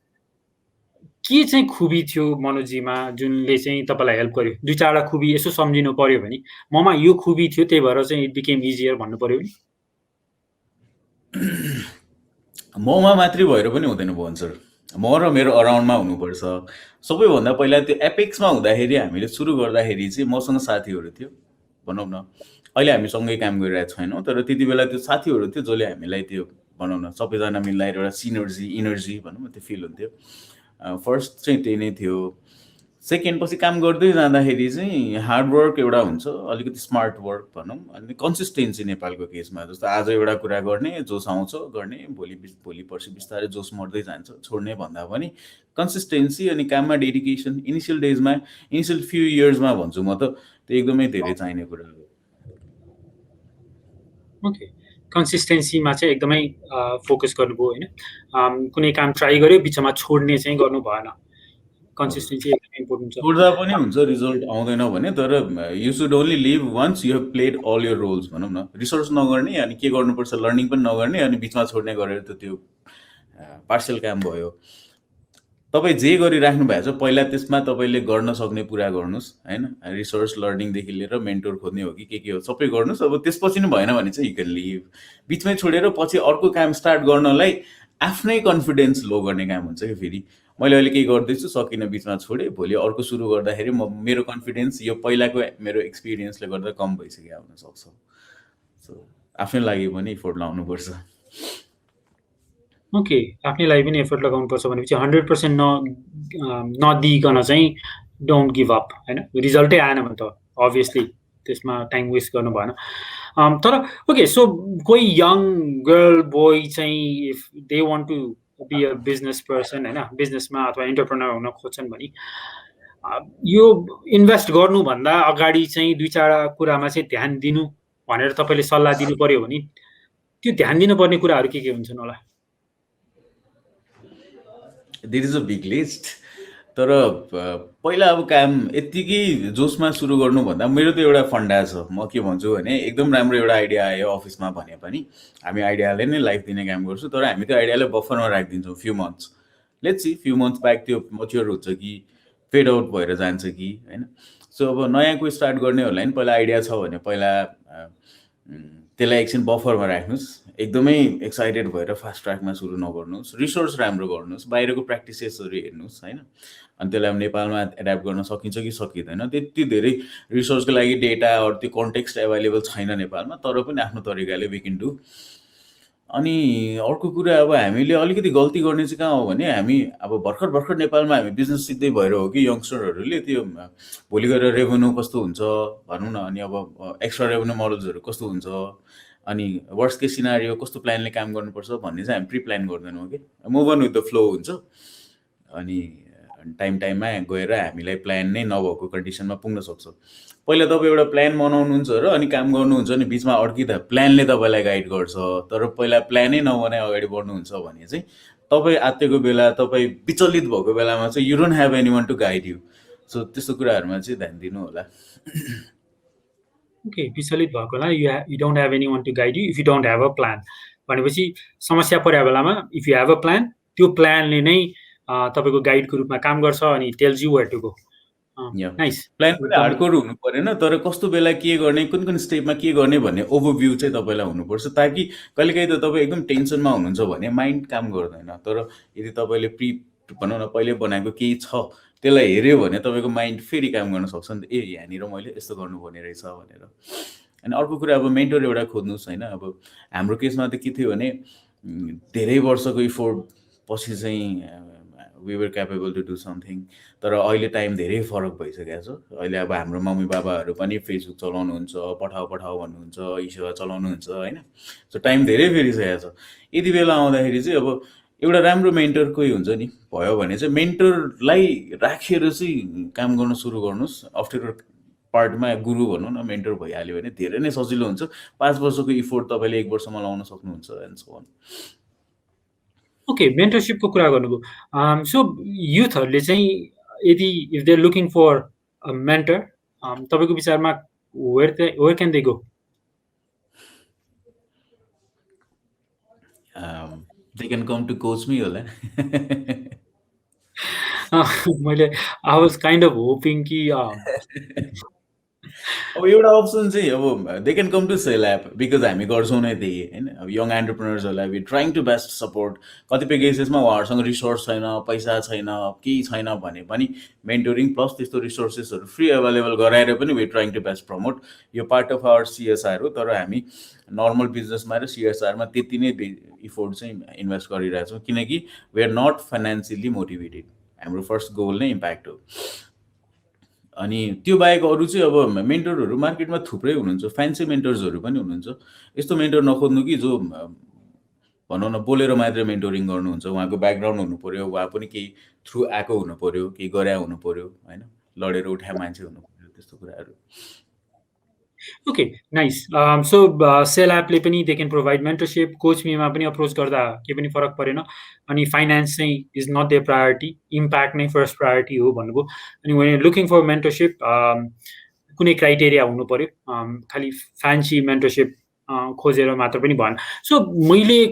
के चाहिँ खुबी थियो मनोजीमा जुनले चाहिँ तपाईँलाई हेल्प गर्यो? दुई चारवटा खुबी यसो सम्झिनु पर्यो भने, ममा यो खुबी थियो त्यही भएर चाहिँ इट बिकेम इजियर भन्नु पर्यो भने? ममा मात्रै भएर पनि हुँदैन भुवन सर, म र मेरो अराउन्डमा हुनुपर्छ। सबैभन्दा पहिला त्यो एपेक्समा हुँदाखेरि, हामीले सुरु गर्दाखेरि चाहिँ मसँग साथीहरू थियो भनौँ न। अहिले हामी सँगै काम गरिरहेको छैनौँ, तर त्यति बेला त्यो साथीहरू थियो जसले हामीलाई त्यो भनौँ न सबैजना मिलाएर एउटा सिनर्जी, इनर्जी भनौँ न, त्यो फिल हुन्थ्यो। फर्स्ट चाहिँ त्यही नै थियो। सेकेन्ड, पछि काम गर्दै जाँदाखेरि चाहिँ हार्डवर्क एउटा हुन्छ, अलिकति स्मार्ट वर्क भनौँ, अनि कन्सिस्टेन्सी नेपालको केसमा जस्तो आज एउटा कुरा गर्ने, जोस आउँछ गर्ने, भोलि पर्सि बिस्तारै जोस मर्दै जान्छ, छोड्ने भन्दा पनि कन्सिस्टेन्सी अनि काममा डेडिकेसन इनिसियल डेजमा, इनिसियल फ्यु इयर्समा भन्छु म त, त्यो एकदमै धेरै चाहिने कुरा हो। ओके, कन्सिस्टेन्सीमा चाहिँ एकदमै फोकस गर्नुभयो होइन? कुनै काम ट्राई गर्यो, बिचमा छोड्ने चाहिँ गर्नु भएन। कन्सिस्टेन्सी एकदमै इम्पोर्टेन्ट छ। छोड्दा पनि हुन्छ, रिजल्ट आउँदैन भने, तर you should only live once you have played all your roles भनौँ न। रिसर्च नगर्ने अनि के गर्नुपर्छ लर्निङ पनि नगर्ने अनि बिचमा छोड्ने गरेर त त्यो पार्सल काम भयो। तपाईँ जे गरिराख्नु भएको छ पहिला त्यसमा तपाईँले गर्न सक्ने पुरा गर्नुहोस् होइन। रिसर्च लर्निङदेखि लिएर मेन्टोर खोज्ने हो कि के हो सबै गर्नुहोस्। अब त्यसपछि नि भएन भने चाहिँ यु क्यान लिभ। बिचमै छोडेर पछि अर्को काम स्टार्ट गर्नलाई आफ्नै कन्फिडेन्स लो गर्ने काम हुन्छ कि फेरि। मैले अहिले केही गर्दैछु, सकिनँ, बिचमा छोडेँ, भोलि अर्को सुरु गर्दाखेरि मेरो कन्फिडेन्स यो पहिलाको मेरो एक्सपिरियन्सले गर्दा कम भइसक्यो हुनसक्छ। सो आफ्नै लागि पनि इफोर्ट लाउनुपर्छ। ओके, आफ्नै लागि पनि एफर्ट लगाउनुपर्छ भनेपछि 100% नदिइकन चाहिँ डोन्ट गिभ अप होइन। रिजल्टै आएन भने त अभियसली त्यसमा टाइम वेस्ट गर्नु भएन। तर ओके, सो कोही यङ गर्ल बोय चाहिँ if they want to be a business person होइन, बिजनेसमा अथवा इन्टरप्रेनर हुन खोज्छन् भने यो इन्भेस्ट गर्नुभन्दा अगाडि चाहिँ दुई चारवटा कुरामा चाहिँ ध्यान दिनु भनेर तपाईँले सल्लाह दिनु पर्यो भने त्यो ध्यान दिनुपर्ने कुराहरू के हुन्छन् होला? There is a big list. तर पहिला अब काम यत्तिकै जोसमा सुरु गर्नुभन्दा मेरो त एउटा फन्डा छ। म के भन्छु भने एकदम राम्रो एउटा आइडिया आयो अफिसमा भने पनि हामी आइडियाले नै लाइफ दिने काम गर्छौँ, तर हामी त्यो आइडियालाई बफरमा राखिदिन्छौँ few months. Let's see few months back त्यो मच्योर हुन्छ कि फेड आउट भएर जान्छ कि होइन। सो अब नयाँ कोही स्टार्ट गर्नेहरूलाई नि पहिला आइडिया छ भने पहिला त्यसलाई एकछिन बफरमा राख्नुहोस्। एकदमै एक्साइटेड भएर फास्ट ट्र्याकमा सुरु नगर्नुहोस्। रिसोर्स राम्रो गर्नुहोस्, बाहिरको प्र्याक्टिसेसहरू हेर्नुहोस् होइन। अनि त्यसलाई नेपालमा एड्याप्ट गर्न सकिन्छ कि सकिँदैन, त्यति धेरै रिसोर्सको लागि डेटा अरू त्यो कन्टेक्स्ट एभाइलेबल छैन नेपालमा, तर पनि आफ्नो तरिकाले वी क्यान डु। अनि अर्को कुरा अब हामीले अलिकति गल्ती गर्ने चाहिँ कहाँ हो भने हामी अब भर्खर भर्खर नेपालमा हामी बिजनेस सिक्दै भएर हो कि यङ्स्टरहरूले त्यो भोलि गएर रेभेन्यू कस्तो हुन्छ भनौँ न, अनि अब एक्स्ट्रा रेभेन्यू मोडल्सहरू कस्तो हुन्छ, अनि वर्स्ट केस सिनारियो कस्तो प्लानले काम गर्नुपर्छ भन्ने चाहिँ हामी प्रि प्लान गर्दैनौँ कि, move on with the flow हुन्छ। अनि टाइममा गएर हामीलाई प्लान नै नभएको कन्डिसनमा पुग्न सक्छ। पहिला तपाईँ एउटा प्लान बनाउनुहुन्छ र अनि काम गर्नुहुन्छ नि, बिचमा अड्किँदा प्लानले तपाईँलाई गाइड गर्छ। तर पहिला प्लानै नबनाइ अगाडि बढ्नुहुन्छ भने चाहिँ तपाईँ आत्तिएको बेला, तपाईँ विचलित भएको बेलामा चाहिँ you don't have any one to guide you. So त्यस्तो कुराहरूमा चाहिँ ध्यान दिनु होला। ओके, विचलित भएकोला you don't have any one to guide you if you don't have a plan भनेपछि समस्या परेको बेलामा if you have a plan, त्यो प्लानले नै तपाईँको गाइडको रूपमा काम गर्छ अनि tells you where to go. Nice. Plan पनि हार्डकोर हुनु परेन, तर कस्तो बेला के गर्ने, कुन कुन स्टेपमा के गर्ने भन्ने ओभरभ्यू चाहिँ तपाईँलाई हुनुपर्छ, ताकि कहिलेकाहीँ त तपाईँ एकदम टेन्सनमा हुनुहुन्छ भने माइन्ड काम गर्दैन। तर यदि तपाईँले भनौँ न पहिले बनाएको केही छ त्यसलाई हेऱ्यो भने तपाईँको माइन्ड फेरि काम गर्न सक्छ नि त, ए यहाँनिर मैले यस्तो गर्नुपर्ने रहेछ भनेर। अनि अर्को कुरा अब मेन्टर एउटा खोज्नुहोस् होइन। अब हाम्रो केसमा त के थियो भने धेरै वर्षको इफोर्ट पछि चाहिँ we were capable to do something. तर अहिले टाइम धेरै फरक भइसकेको छ। अहिले अब हाम्रो मम्मी बाबाहरू पनि फेसबुक चलाउनुहुन्छ, पठाऊ भन्नुहुन्छ, इसेवा चलाउनुहुन्छ होइन। सो टाइम धेरै फेरिसकेको छ। यति बेला आउँदाखेरि चाहिँ अब एउटा राम्रो मेन्टर कोही हुन्छ नि भयो भने चाहिँ मेन्टरलाई राखेर चाहिँ काम गर्न सुरु गर्नुहोस्। अप्ठ्यारो पार्टमा गुरु भनौँ न, मेन्टर भइहाल्यो भने धेरै नै सजिलो हुन्छ। 5 वर्षको इफोर्ट तपाईँले 1 वर्षमा लाउन सक्नुहुन्छ एन्ड सो अन। ओके, मेन्टरसिपको कुरा गर्नुभयो। सो युथहरूले चाहिँ यदि if they are looking for a mentor, तपाईँको विचारमा where can they go? They can come to coach me होला। मैले I was kind of hoping कि अब एउटा अप्सन चाहिँ अब they can come to sell app, because हामी गर्छौँ नै त्यही होइन। अब यङ एन्टरप्रेनर्सहरूलाई we trying to best support. कतिपय केसेसमा उहाँहरूसँग रिसोर्स छैन, पैसा छैन, केही छैन भने पनि मेन्टोरिङ प्लस त्यस्तो रिसोर्सेसहरू फ्री एभाइलेबल गराएर पनि we trying to best promote. यो पार्ट अफ आवर सिएसआर हो। तर हामी नर्मल बिजनेसमा र सिएसआरमा त्यति नै इफोर्ट चाहिँ इन्भेस्ट गरिरहेछौँ, किनकि we are not financially motivated. हाम्रो फर्स्ट गोल नै इम्प्याक्ट हो। अनि त्यो बाहेक अरू चाहिँ अब मेन्टरहरू मार्केटमा थुप्रै हुनुहुन्छ, फ्यान्सी मेन्टर्सहरू पनि हुनुहुन्छ। यस्तो मेन्टर नखोज्नु कि जो भनौँ न बोलेर मात्र मेन्टोरिङ गर्नुहुन्छ। उहाँको ब्याकग्राउन्ड हुनु पऱ्यो, उहाँ पनि केही थ्रु आएको हुनु पऱ्यो, केही गरे हुनु पऱ्यो होइन, लडेर उठ्या मान्छे हुनु पऱ्यो, त्यस्तो कुराहरू। Okay, nice. सो सेल एपले पनि they can provide mentorship. Coach मीमा पनि अप्रोच गर्दा केही पनि फरक परेन। अनि फाइनेन्स चाहिँ is not their priority, impact नै फर्स्ट प्रायोरिटी हो भन्नुभयो। अनि वेन लुकिङ फर मेन्टरसिप कुनै क्राइटेरिया हुनु पऱ्यो, खालि फ्यान्सी मेन्टरसिप खोजेर मात्र पनि भएन। सो मैले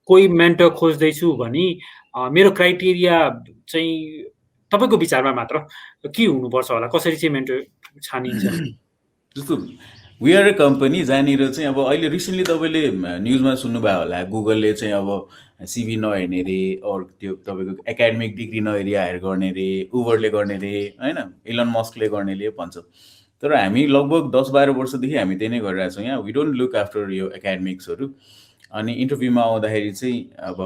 कोही मेन्टर खोज्दैछु भने मेरो क्राइटेरिया चाहिँ तपाईँको विचारमा मात्र के हुनुपर्छ होला? कसरी चाहिँ मेन्टर छानिन्छ? जस्तो वी आर अ कम्पनी जहाँनिर चाहिँ अब अहिले रिसेन्टली तपाईँले न्युजमा सुन्नुभयो होला, गुगलले चाहिँ अब सिभी नहेर्ने रे, अरू त्यो तपाईँको एकाडेमिक डिग्री नहेरी हायर गर्ने रे, उबरले गर्ने रे होइन, इलन मस्कले गर्ने रे भन्छ। तर हामी लगभग 10-12 वर्षदेखि हामी त्यही नै गरिरहेछौँ यहाँ। वी डोन्ट लुक आफ्टर यो एकाडेमिक्सहरू। अनि इन्टरभ्यूमा आउँदाखेरि चाहिँ अब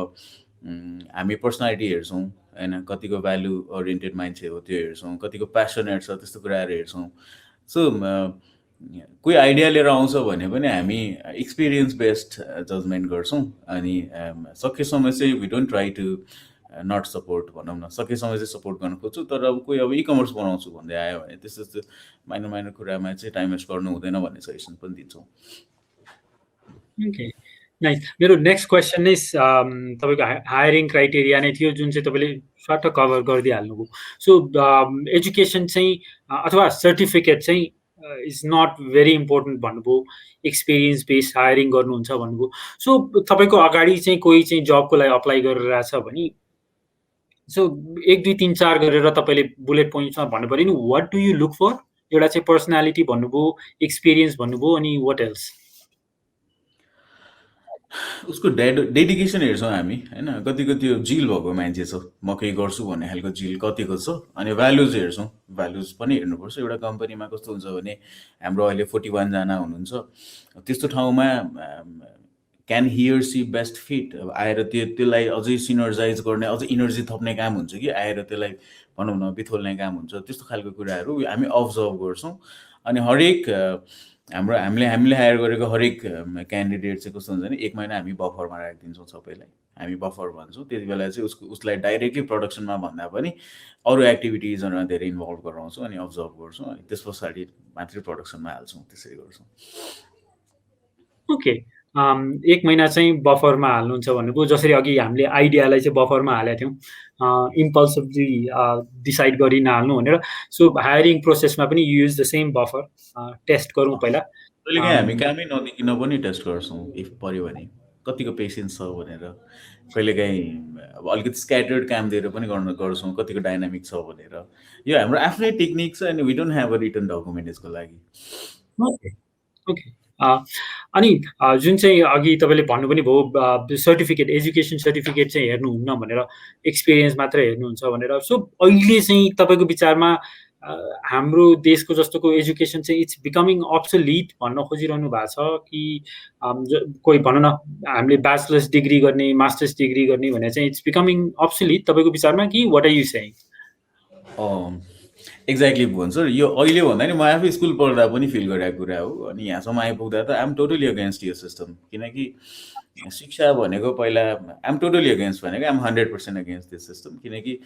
हामी पर्सनालिटी हेर्छौँ होइन, कतिको भ्यालु ओरिएन्टेड मान्छे हो त्यो हेर्छौँ, कतिको प्यासनेट छ त्यस्तो कुराहरू हेर्छौँ। सो कोही आइडिया लिएर आउँछ भने पनि हामी एक्सपिरियन्स बेस्ड जजमेन्ट गर्छौँ। अनि सकेसम्म चाहिँ we don't try to not support भनौँ न, सकेसम्म चाहिँ सपोर्ट गर्न खोज्छु। तर अब कोही अब इकमर्स बनाउँछु भन्दै आयो भने त्यस्तो माइनर कुरामा चाहिँ टाइम वेस्ट गर्नु हुँदैन भन्ने सजेसन पनि दिन्छौँ। Okay, nice. मेरो नेक्स्ट क्वेसन नै तपाईँको हायरिङ क्राइटेरिया नै थियो, जुन चाहिँ तपाईँले सर्ट कभर गरिदिइहाल्नुभयो। सो एजुकेसन चाहिँ अथवा सर्टिफिकेट चाहिँ इज नट भेरी इम्पोर्टेन्ट भन्नुभयो, एक्सपिरियन्स बेस्ड हायरिङ गर्नुहुन्छ भन्नुभयो। सो तपाईँको अगाडि चाहिँ कोही चाहिँ जबको लागि अप्लाई गरिरहेछ भने सो 1, 2, 3, 4 गरेर तपाईँले बुलेट पोइन्ट्समा भन्नु पऱ्यो नि, what do you look for? एउटा चाहिँ पर्सनालिटी भन्नुभयो, एक्सपिरियन्स भन्नुभयो, अनि वाट एल्स? उसको डेडिकेसन हेर्छौँ हामी होइन, कतिको त्यो जिल भएको मान्छे छ, म केही गर्छु भन्ने खालको जिल कतिको छ। अनि भ्यालुज हेर्छौँ, भ्यालुज पनि हेर्नुपर्छ। एउटा कम्पनीमा कस्तो हुन्छ भने हाम्रो अहिले 41 जना हुनुहुन्छ। त्यस्तो ठाउँमा can he or she best fit आएर त्यसलाई अझै सिनर्जाइज गर्ने अझै इनर्जी थप्ने काम हुन्छ कि आएर त्यसलाई भनौँ न बिथोल्ने काम हुन्छ, त्यस्तो खालको कुराहरू हामी अब्जर्भ गर्छौँ। अनि हरेक हामीले हायर गरेको हरेक क्यान्डिडेट चाहिँ कस्तो हुन्छ भने 1 महिना हामी बफरमा राखिदिन्छौँ सबैलाई, हामी बफर भन्छौँ। त्यति बेला चाहिँ उसलाई डाइरेक्टली प्रोडक्सनमा भन्दा पनि अरू एक्टिभिटिजहरूमा धेरै इन्भल्भ गराउँछौँ अनि अब्जर्भ गर्छौँ अनि त्यस पछाडि मात्रै प्रोडक्सनमा हाल्छौँ, त्यसरी गर्छौँ। ओके, 1 महिना चाहिँ बफरमा हाल्नुहुन्छ भन्नुभयो। जसरी अघि हामीले आइडियालाई चाहिँ बफरमा हालेका थियौँ, इम्पल्सिभली डिसाइड गरी नहाल्नु भनेर। सो हायरिङ प्रोसेसमा पनि you use the same buffer, test गरौँ पहिला। कहिलेकाहीँ हामी कामै नदिकिन पनि टेस्ट गर्छौँ इफ पऱ्यो भने, कतिको पेसेन्स छ भनेर। कहिलेकाहीँ अब अलिकति स्क्याटर्ड काम दिएर पनि गर्छौँ, कतिको डाइनामिक छ भनेर। यो हाम्रो आफ्नै टेक्निक छ अनि we don't have a written document यसको लागि। Okay, okay. अनि जुन चाहिँ अघि तपाईँले भन्नु पनि भयो, सर्टिफिकेट, एजुकेसन सर्टिफिकेट चाहिँ हेर्नुहुन्न भनेर, एक्सपिरियन्स मात्र हेर्नुहुन्छ भनेर। सो अहिले चाहिँ तपाईँको विचारमा हाम्रो देशको जस्तोको एजुकेसन चाहिँ इट्स बिकमिङ अब्सोलिट भन्न खोजिरहनु भएको छ कि कोही भनौँ न हामीले ब्याचलर्स डिग्री गर्ने, मास्टर्स डिग्री गर्ने भने चाहिँ इट्स बिकमिङ अब्सोलिट तपाईँको विचारमा, कि what are you saying? Exactly Bhuwan sir, यो अहिले भन्दा नि म आफै स्कुल पढ्दा पनि फिल गरेको कुरा हो। अनि यहाँसम्म आइपुग्दा त आइएम टोटली अगेन्स्ट यो सिस्टम, किनकि शिक्षा भनेको पहिला आइएम टोटली अगेन्स्ट भनेको आइएम 100% अगेन्स्ट दिस सिस्टम। किनकि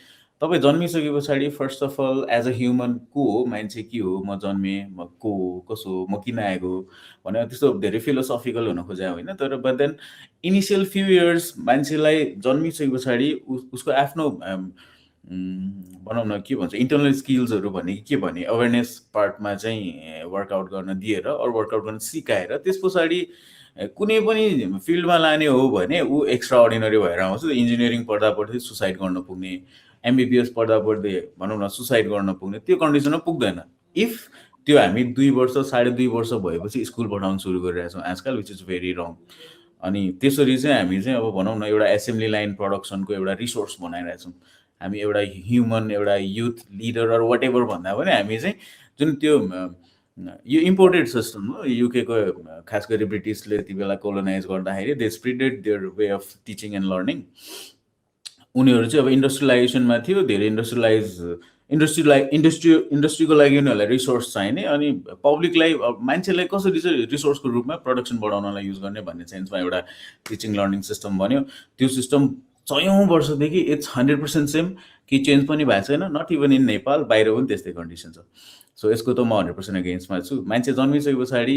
तपाईँ जन्मिसके पछाडि first of all as a human को हो, मान्छे के हो, म जन्मेँ, म को हो, कसो हो, म किन आएको भनेर त्यस्तो धेरै फिलोसफिकल हुन खोजे होइन। तर but then initial few years मान्छेलाई जन्मिसके पछाडि उसको आफ्नो भनौँ न के भन्छ इन्टरनल स्किल्सहरू भने के भने अवेरनेस पार्टमा चाहिँ वर्कआउट गर्न दिएर अरू वर्कआउट गर्न सिकाएर त्यस पछाडि कुनै पनि फिल्डमा लाने हो भने ऊ एक्स्ट्रा अर्डिनरी भएर आउँछ। इन्जिनियरिङ पढ्दा पढ्दै सुसाइड गर्न पुग्ने, एमबिबिएस पढ्दा पढ्दै भनौँ न सुसाइड गर्न पुग्ने, त्यो कन्डिसनमा पुग्दैन। इफ त्यो हामी 2 वर्ष 2.5 वर्ष भएपछि स्कुल पढाउन सुरु गरिरहेछौँ आजकल, विच इज भेरी रङ। अनि त्यसरी चाहिँ हामी चाहिँ अब भनौँ न एउटा एसेम्ब्ली लाइन प्रोडक्सनको एउटा रिसोर्स बनाइरहेछौँ। हामी एउटा ह्युमन, एउटा youth leader or whatever भन्दा पनि हामी चाहिँ जुन त्यो यो इम्पोर्टेड सिस्टम हो युकेको, खास गरी ब्रिटिसले त्यति बेला कोलोनाइज गर्दाखेरि they spreaded their way of teaching and learning. उनीहरू चाहिँ अब इन्डस्ट्रियलाइजेसनमा थियो, धेरै इन्डस्ट्रीको लागि उनीहरूलाई रिसोर्स चाहिने, अनि पब्लिकलाई मान्छेलाई कसरी चाहिँ रिसोर्सको रूपमा प्रडक्सन बढाउनलाई युज गर्ने भन्ने सेन्समा एउटा टिचिङ लर्निङ सिस्टम बन्यो। त्यो सिस्टम 100औँ वर्षदेखि इट्स 100% सेम, कि चेन्ज पनि भएको छैन, नट इभन इन नेपाल, बाहिर पनि त्यस्तै कन्डिसन छ। सो यसको त म 100% अगेन्स्टमा छु। मान्छे जन्मिसके पछाडि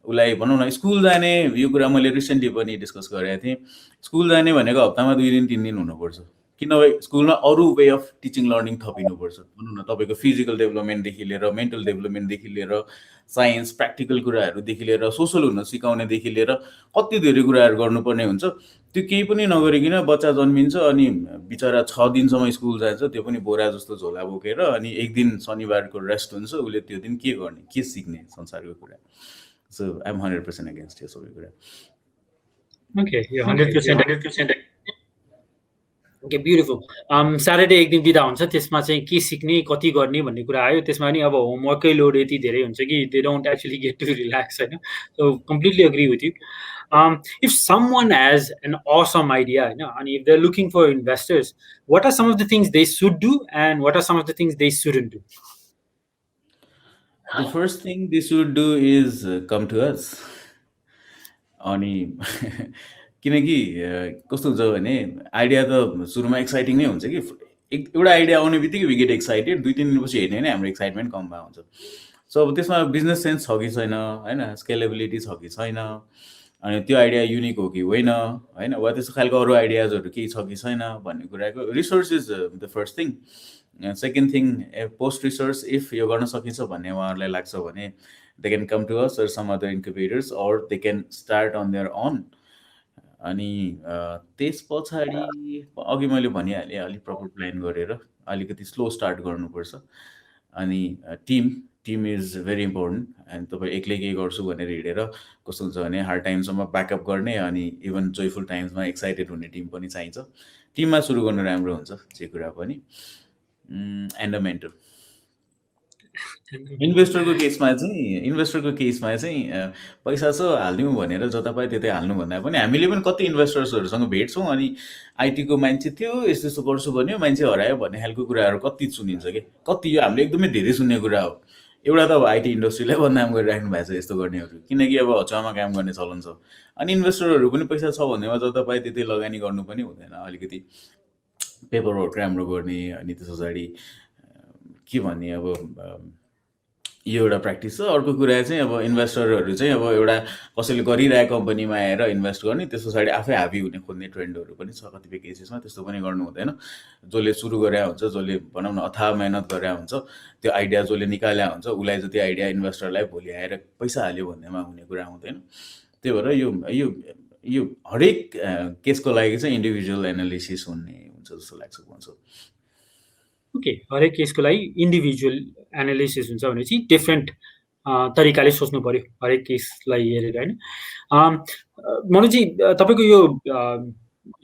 उसलाई भनौँ न स्कुल जाने, यो कुरा मैले रिसेन्टली पनि डिस्कस गरेको थिएँ, स्कुल जाने भनेको हप्तामा 2 दिन 3 दिन हुनुपर्छ, कि नभए स्कुलमा अरू वे अफ टिचिङ लर्निङ थपिनुपर्छ। भनौँ न तपाईँको फिजिकल डेभलपमेन्टदेखि लिएर, मेन्टल डेभलपमेन्टदेखि लिएर, साइन्स प्र्याक्टिकल कुराहरूदेखि लिएर, सोसल हुन सिकाउनेदेखि लिएर कति धेरै कुराहरू गर्नुपर्ने हुन्छ। त्यो केही पनि नगरिकन बच्चा जन्मिन्छ अनि बिचरा 6 दिनसम्म स्कुल जान्छ, त्यो पनि बोरा जस्तो झोला बोकेर, अनि 1 दिन शनिबारको रेस्ट हुन्छ। उसले त्यो दिन के गर्ने, के सिक्ने संसारको कुरा। सो आई एम 100% अगेन्स्ट यो सबै कुरा। ओके, यो 100% ओके, ब्युटिफुल। स्याटरडे एक दिन बिदा हुन्छ, त्यसमा चाहिँ के सिक्ने, कति गर्ने भन्ने कुरा आयो। त्यसमा पनि अब होमवर्कै लोड यति धेरै हुन्छ कि they don't actually get to relax होइन। So completely agree with you. If someone has an awesome idea, and if they're looking for investors, what are some of the things they should do and what are some of the things they shouldn't do? The first thing they should do is come to us. अनि किनकि कस्तो हुन्छ भने idea त सुरुमा exciting नै हुन्छ कि एउटा आइडिया आउने बित्तिकै वी गेट एक्साइटेड, 2-3 दिनपछि हेर्ने नै हाम्रो एक्साइटमेन्ट कम भए हुन्छ। सो अब त्यसमा बिजनेस सेन्स छ कि छैन होइन, स्केलेबिलिटी छ कि छैन, अनि त्यो आइडिया युनिक हो कि होइन होइन, वा त्यस्तो खालको अरू आइडियाजहरू केही छ कि छैन भन्ने कुराको research is the first thing. Second thing, post research if यो गर्न सकिन्छ भन्ने उहाँहरूलाई लाग्छ भने they can come to us or some other incubators or they can start on their own. अनि त्यस पछाडि अघि मैले भनिहालेँ अलिक प्रपर प्लान गरेर अलिकति स्लो स्टार्ट गर्नुपर्छ। अनि team is very important. And तपाईँ एक्लै केही गर्छु भनेर हिँडेर कस्तो हुन्छ भने हार्ड टाइम्समा ब्याकअप गर्ने अनि इभन जोयफुल टाइम्समा एक्साइटेड हुने टिम पनि चाहिन्छ। टिममा सुरु गर्नु राम्रो हुन्छ जे कुरा पनि। And a mentor. इन्भेस्टरको केसमा चाहिँ पैसा छ हाल्दिउँ भनेर जता पायो त्यतै हाल्नु भन्दा पनि हामीले पनि कति इन्भेस्टर्सहरूसँग भेट्छौँ अनि आइटीको मान्छे थियो यस्तो यस्तो गर्छु भन्यो मान्छे हरायो भन्ने खालको कुराहरू कति सुनिन्छ कि कति यो हामीले एकदमै धेरै सुन्ने कुरा हो। एउटा त अब आइटी इन्डस्ट्रीलाई बदनाम गरिराख्नु भएको छ यस्तो गर्नेहरू, किनकि अब हचुवामा काम गर्ने चलन छ। अनि इन्भेस्टरहरू पनि पैसा छ भन्नेमा जता पायो त्यतै लगानी गर्नु पनि हुँदैन, अलिकति पेपर वर्क राम्रो गर्ने। अनि त्यस पछाडि के भन्ने अब यो एउटा प्र्याक्टिस छ। अर्को कुरा चाहिँ अब इन्भेस्टरहरू चाहिँ अब एउटा कसैले गरिरहेको कम्पनीमा आएर इन्भेस्ट गर्ने, त्यस पछाडि आफै हाबी हुने खोज्ने ट्रेन्डहरू पनि छ कतिपय केसेसमा। त्यस्तो पनि गर्नु हुँदैन। जसले सुरु गरे हुन्छ, जसले भनौँ न अथाह मेहनत गरे हुन्छ, त्यो आइडिया जसले निकाले हुन्छ उसलाई चाहिँ त्यो आइडिया इन्भेस्टरलाई भोलि आएर पैसा हाल्यो भन्नेमा हुने कुरा हुँदैन। त्यही भएर यो यो यो हरेक केसको लागि चाहिँ इन्डिभिजुअल एनालिसिस हुने हुन्छ जस्तो लाग्छ भन्छ। ओके, हरेक केसको लागि इन्डिभिजुअल एनालिसिस हुन्छ भने चाहिँ डिफ्रेन्ट तरिकाले सोच्नु पर्यो हरेक केसलाई हेरेर होइन। मनोजी, तपाईँको यो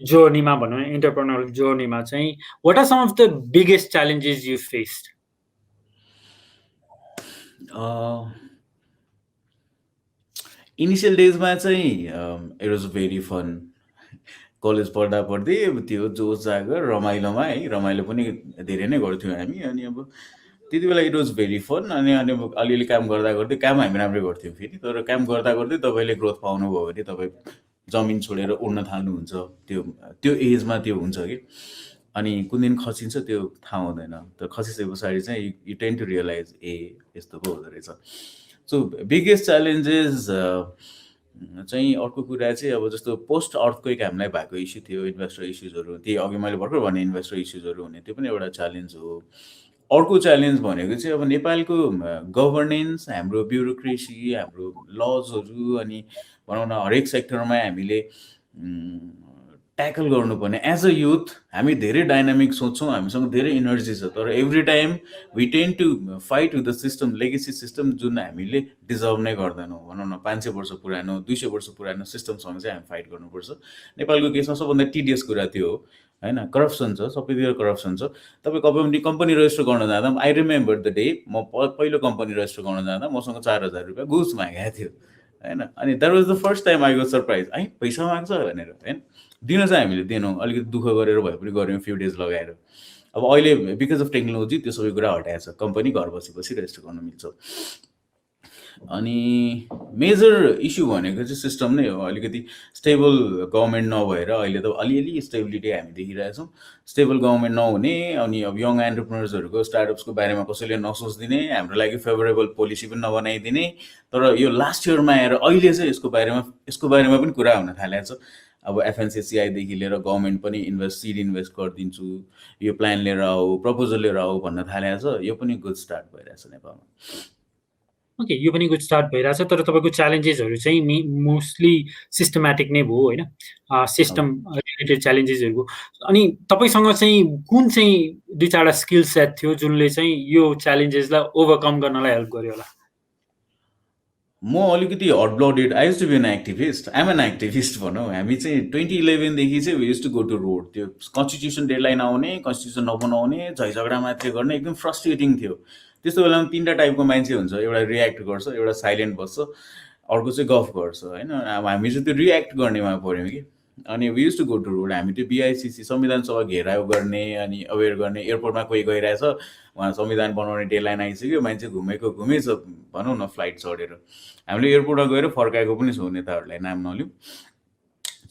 जर्नीमा भनौँ न, एन्टरप्रेन्योरल जर्नीमा चाहिँ what are some of the biggest challenges you faced? Initial डेजमा चाहिँ it was very fun. College पढ्दा पढ्दै अब त्यो जोस जागर रमाइलोमा है, रमाइलो पनि धेरै नै गर्थ्यौँ हामी। अनि अब त्यति बेला इट वाज भेरी फन। अनि अब अलिअलि काम गर्दा गर्दै, काम हामी राम्रै गर्थ्यौँ फेरि, तर काम गर्दा गर्दै तपाईँले ग्रोथ पाउनुभयो भने तपाईँ जमिन छोडेर उड्न थाल्नुहुन्छ। त्यो एजमा त्यो हुन्छ कि। अनि कुन दिन खसिन्छ त्यो थाहा हुँदैन, तर खसिसके पछाडि चाहिँ यु टेन टु रियलाइज यस्तो पो हुँदो रहेछ। सो बिगेस्ट च्यालेन्जेस चाहिँ अर्को कुरा चाहिँ अब जस्तो पोस्ट अर्थक्वेक हामीलाई भएको इस्यु थियो, इन्भेस्टर इस्युजहरू, त्यही अघि मैले भर्खर भने इन्भेस्टर इस्युजहरू हुने, त्यो पनि एउटा च्यालेन्ज हो। अर्को च्यालेन्ज भनेको चाहिँ अब नेपालको गभर्नेन्स, हाम्रो ब्युरोक्रेसी, हाम्रो लजहरू, अनि भनौँ न हरेक सेक्टरमा हामीले ट्याकल गर्नुपर्ने। एज अ युथ हामी धेरै डाइनामिक सोच्छौँ, हामीसँग धेरै इनर्जी छ, तर every time we tend to fight with the system, legacy system, जुन हामीले डिजर्भ नै गर्दैनौँ। भनौँ न 500 वर्ष पुरानो, 200 वर्ष पुरानो सिस्टमसँग चाहिँ हामी फाइट गर्नुपर्छ। नेपालको केसमा सबभन्दा टिडियस कुरा त्यो हो होइन। करप्सन छ, सबैतिर करप्सन छ। तपाईँ कम्पनी रेजिस्टर गर्न जाँदा, आई रिमेम्बर द डे म पहिलो कम्पनी रेजिस्टर गर्न जाँदा मसँग 4000 रुपियाँ घुस मागेको थियो होइन। अनि that was the first time I go surprise, है पैसा माग्छ भनेर होइन। दिन चाहिँ हामीले दिनौँ, अलिकति दुःख गरेर भए पनि गऱ्यौँ, फ्यु डेज लगाएर। अब अहिले बिकज अफ टेक्नोलोजी त्यो सबै कुरा हटाएको छ, कम्पनी घर बसी बसी रेजिस्टर गर्न मिल्छ। अनि मेजर इस्यु भनेको चाहिँ सिस्टम नै हो। अलिकति स्टेबल गभर्मेन्ट नभएर अहिले त अलिअलि स्टेबिलिटी हामी देखिरहेछौँ। स्टेबल गभर्मेन्ट नहुने, अनि अब यङ एन्टरप्रेनर्सहरूको स्टार्टअप्सको बारेमा कसैले नसोचिदिने, हाम्रो लागि फेभरेबल पोलिसी पनि नबनाइदिने। तर यो लास्ट इयरमा आएर अहिले चाहिँ यसको बारेमा पनि कुरा हुन थालेको छ। अब एफएनसिसिआईदेखि लिएर गभर्मेन्ट पनि सिड इन्भेस्ट गरिदिन्छु, यो प्लान लिएर आऊ, प्रपोजल लिएर आऊ भन्न थालेको छ। यो पनि गुड स्टार्ट भइरहेछ नेपालमा। ओके, यो पनि गुड स्टार्ट भइरहेछ, तर तपाईँको च्यालेन्जेसहरू चाहिँ मोस्टली सिस्टमेटिक नै भयो होइन, सिस्टम रिलेटेड च्यालेन्जेसहरू। अनि तपाईँसँग चाहिँ कुन चाहिँ 2-4 स्किल सेट थियो जुनले चाहिँ यो च्यालेन्जेसलाई ओभरकम गर्नलाई हेल्प गर्यो होला? म अलिकति hot blooded, I use to be an activist, I'm an activist भनौँ। हामी चाहिँ 2011देखि चाहिँ we use to go to road. त्यो कन्स्टिट्युसन डेडलाइन आउने, कन्स्टिट्युसन नबनाउने, झैझगडा मात्रै गर्ने, एकदम फ्रस्ट्रेटिङ थियो। त्यस्तो बेलामा 3टा टाइपको मान्छे हुन्छ, एउटा रियाक्ट गर्छ, एउटा साइलेन्ट बस्छ, अर्को चाहिँ गफ गर्छ होइन। अब हामी चाहिँ त्यो रियाक्ट गर्नेमा पऱ्यौँ कि। अनि we use to go to road. हामी त्यो बिआइसिसी संविधान सभा घेराउ गर्ने, अनि अवेर गर्ने। एयरपोर्टमा कोही गइरहेछ, उहाँ संविधान बनाउने डेडलाइन आइसक्यो, मान्छे घुमेछ भनौँ न फ्लाइट चढेर। हामीले एयरपोर्टमा गएर फर्काएको पनि छौँ नेताहरूलाई, नाम नलिउँ।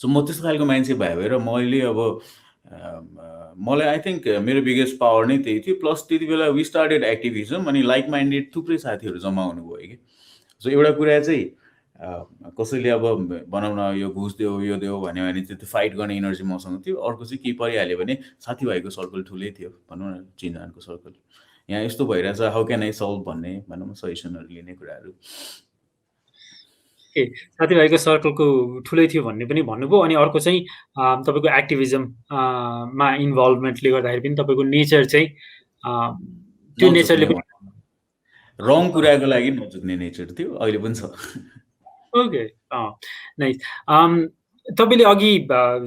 सो म त्यस्तो खालको मान्छे भएर मैले अब मलाई आई थिङ्क मेरो बिगेस्ट पावर नै त्यही थियो। प्लस त्यति बेला वी स्टार्टेड एक्टिभिजम, अनि लाइक माइन्डेड थुप्रै साथीहरू जम्मा हुनुभयो कि। सो एउटा कुरा चाहिँ कसैले अब भनौँ न यो घुस देऊ यो देऊ भन्यो भने त्यो फाइट गर्ने इनर्जी मसँग थियो। अर्को चाहिँ के परिहाल्यो भने साथीभाइको सर्कल ठुलै थियो, भनौँ न चिनजानको सर्कल। यहाँ यस्तो भइरहेछ, हाउ क्यान आई सल्भ भन्ने भनौँ न सजेसनहरू लिने कुराहरू। साथीभाइको सर्कलको ठुलै थियो भन्ने पनि भन्नुभयो। अनि अर्को चाहिँ तपाईँको एक्टिभिजममा इन्भल्भमेन्टले गर्दाखेरि पनि तपाईँको नेचर चाहिँ त्यो नेचरले पनि रङ कुराको लागि नझुक्ने नेचर थियो, अहिले पनि छ। Okay, nice. तपाईँले अघि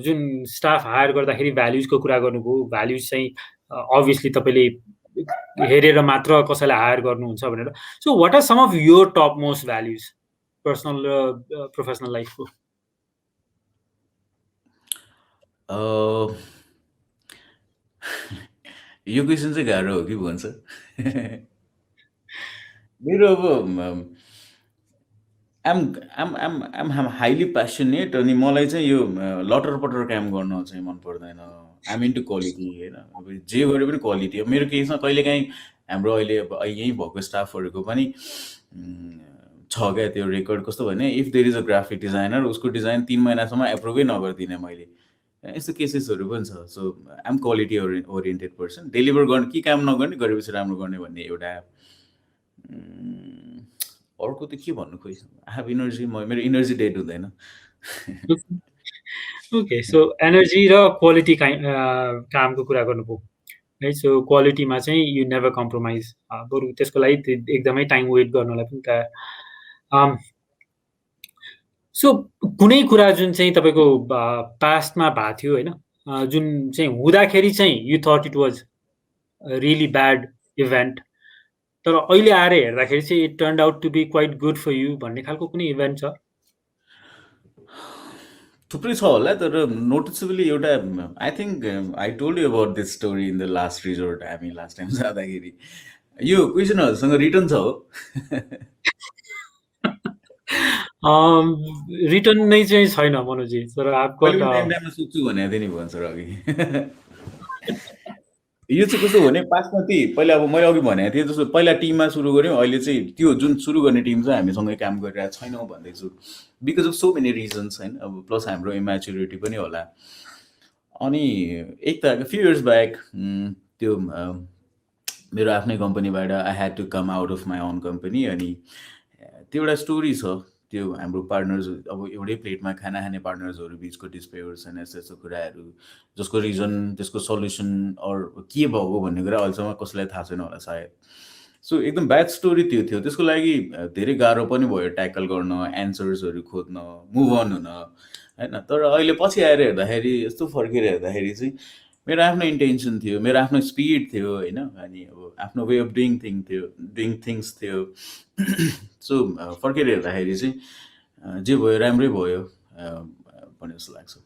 जुन स्टाफ हायर गर्दाखेरि भ्याल्युजको कुरा गर्नुभयो, भ्याल्युज चाहिँ अभियसली तपाईँले हेरेर मात्र कसैलाई हायर गर्नुहुन्छ भनेर. So what are some of your top most values personal र प्रोफेसनल लाइफको? अ, यो क्वेसन चाहिँ गाह्रो हो कि भन्छ मेरो अब आम आम आम आम आम हाइली प्यासनेट अनि मलाई चाहिँ यो लटर पटर काम गर्न चाहिँ मन पर्दैन. आम इन्टु क्वालिटी होइन. अब जे गरे पनि क्वालिटी. अब मेरो केसमा कहिलेकाहीँ हाम्रो अहिले अब यहीँ भएको स्टाफहरूको पनि छ क्या त्यो रेकर्ड. कस्तो भने if there is a graphic designer उसको डिजाइन 3 महिनासम्म एप्रुभै नगरिदिने मैले. यस्तो केसेसहरू पनि छ. So I'm quality oriented person. Deliver गर्ने कि काम नगर्ने गरेपछि राम्रो गर्ने भन्ने एउटा. अर्को त के भन्नु खोइ. I have energy. मेरो इनर्जी डेड हुँदैन. ओके, सो एनर्जी र क्वालिटी कामको कुरा गर्नुभयो है. सो क्वालिटीमा चाहिँ यु नेभर कम्प्रोमाइज. बरु त्यसको लागि एकदमै टाइम वेट गर्नलाई पनि तयार. सो कुनै कुरा जुन चाहिँ तपाईँको पास्टमा भएको थियो होइन, जुन चाहिँ हुँदाखेरि चाहिँ you thought it was really bad event, तर अहिले आएर हेर्दाखेरि चाहिँ it turned out to be quite good for you भन्ने खालको कुनै इभेन्ट छ? थुप्रै छ होला तर नोटिसेबली एउटा I think I told you about this story in the last resort. हामी लास्ट टाइम जाँदाखेरि यो क्वेसनहरूसँग रिटर्न छ हो. रिटर्न नै चाहिँ छैन मनोजी, तर टाइममा सोध्छु भनेको थिएँ नि भन्छ अघि. यो चाहिँ कस्तो भने पासमा पहिला अब मैले अघि भनेको थिएँ जस्तो पहिला टिममा सुरु गऱ्यौँ. अहिले चाहिँ त्यो जुन सुरु गर्ने टिम चाहिँ हामीसँगै काम गरिरहेको छैनौँ भन्दैछु. Because of so many reasons होइन. अब प्लस हाम्रो इम्याच्युरिटी पनि होला. अनि एक त फ्यु इयर्स ब्याक त्यो मेरो आफ्नै कम्पनीबाट I had to come out of my own company. अनि त्यो एउटा स्टोरी छ. त्यो हाम्रो पार्टनर्स अब एउटै प्लेटमा खाना खाने पार्टनर्सहरू बिचको डिस्प्युट्स होइन यस्तो यस्तो कुराहरू जसको रिजन त्यसको सल्युसन अरू के भएको भन्ने कुरा अहिलेसम्म कसैलाई थाहा छैन होला सायद. सो एकदम ब्याड स्टोरी त्यो थियो. त्यसको लागि धेरै गाह्रो पनि भयो ट्याकल गर्न, एन्सर्सहरू खोज्न, मुभ अन हुन होइन. तर अहिले पछि आएर हेर्दाखेरि यस्तो फर्केर हेर्दाखेरि चाहिँ मेरो आफ्नो इन्टेन्सन थियो, मेरो आफ्नो स्पिड थियो होइन. अनि अब आफ्नो वे अफ डुइङ थिङ्स थियो. सो फर्केर हेर्दाखेरि चाहिँ जे भयो राम्रै भयो भन्ने जस्तो लाग्छ.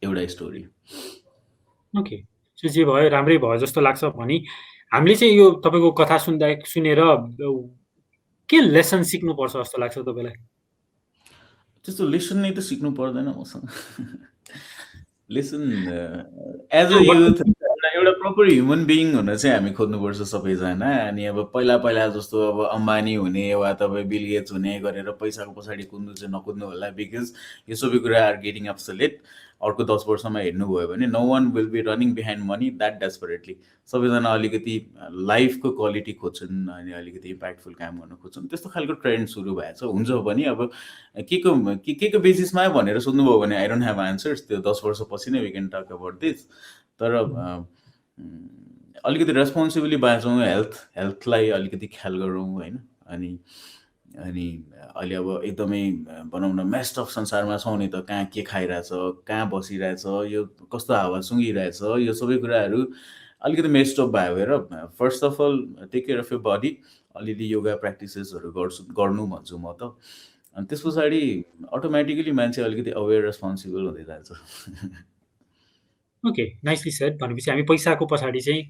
एउटा स्टोरी. ओके, सो जे भयो राम्रै भयो जस्तो लाग्छ भने हामीले चाहिँ यो तपाईँको कथा सुनेर के लेसन सिक्नुपर्छ जस्तो लाग्छ तपाईँलाई? त्यस्तो लेसन नै त सिक्नु पर्दैन मसँग. लेसन एज अ युथ एउटा प्रपर ह्युमन बिइङ हुन चाहिँ हामी खोज्नुपर्छ सबैजना. अनि अब पहिला जस्तो अब अम्बानी हुने वा तपाईँ बिल गेट्स हुने गरेर पैसाको पछाडि कुद्नु चाहिँ नकुद्नु होला. बिकज यो सबै कुरा आर गेटिङ अब्सोलेट. अर्को 10 वर्षमा हेर्नुभयो भने no one will be running behind money that desperately. सबैजना अलिकति लाइफको क्वालिटी खोज्छन् अनि अलिकति इम्प्याक्टफुल काम गर्न खोज्छन्. त्यस्तो खालको ट्रेन्ड सुरु भएको छ. हुन्छ पनि अब के को बेसिसमा भनेर सोध्नुभयो भने आई डोन्ट ह्याभ आन्सर्स. त्यो 10 वर्षपछि नै we can talk about this. तर अलिकति रेस्पोन्सिबली बाँचौँ. हेल्थलाई अलिकति ख्याल गरौँ होइन. अनि अहिले अब एकदमै भनौँ न मेस्ट अफ संसारमा छौँ नि त. कहाँ के खाइरहेछ, कहाँ बसिरहेछ, यो कस्तो हावा सुँगिरहेछ, यो सबै कुराहरू अलिकति मेस्ट अफ भयो भएर first of all take care of your body. अलिअलि योगा प्र्याक्टिसेसहरू गर्नु भन्छु म त. अनि त्यस पछाडि अटोमेटिकली मान्छे अलिकति अवेर रेस्पोन्सिबल हुँदै जान्छ. Okay, nicely shed. भनेपछि हामी पैसाको पछाडि चाहिँ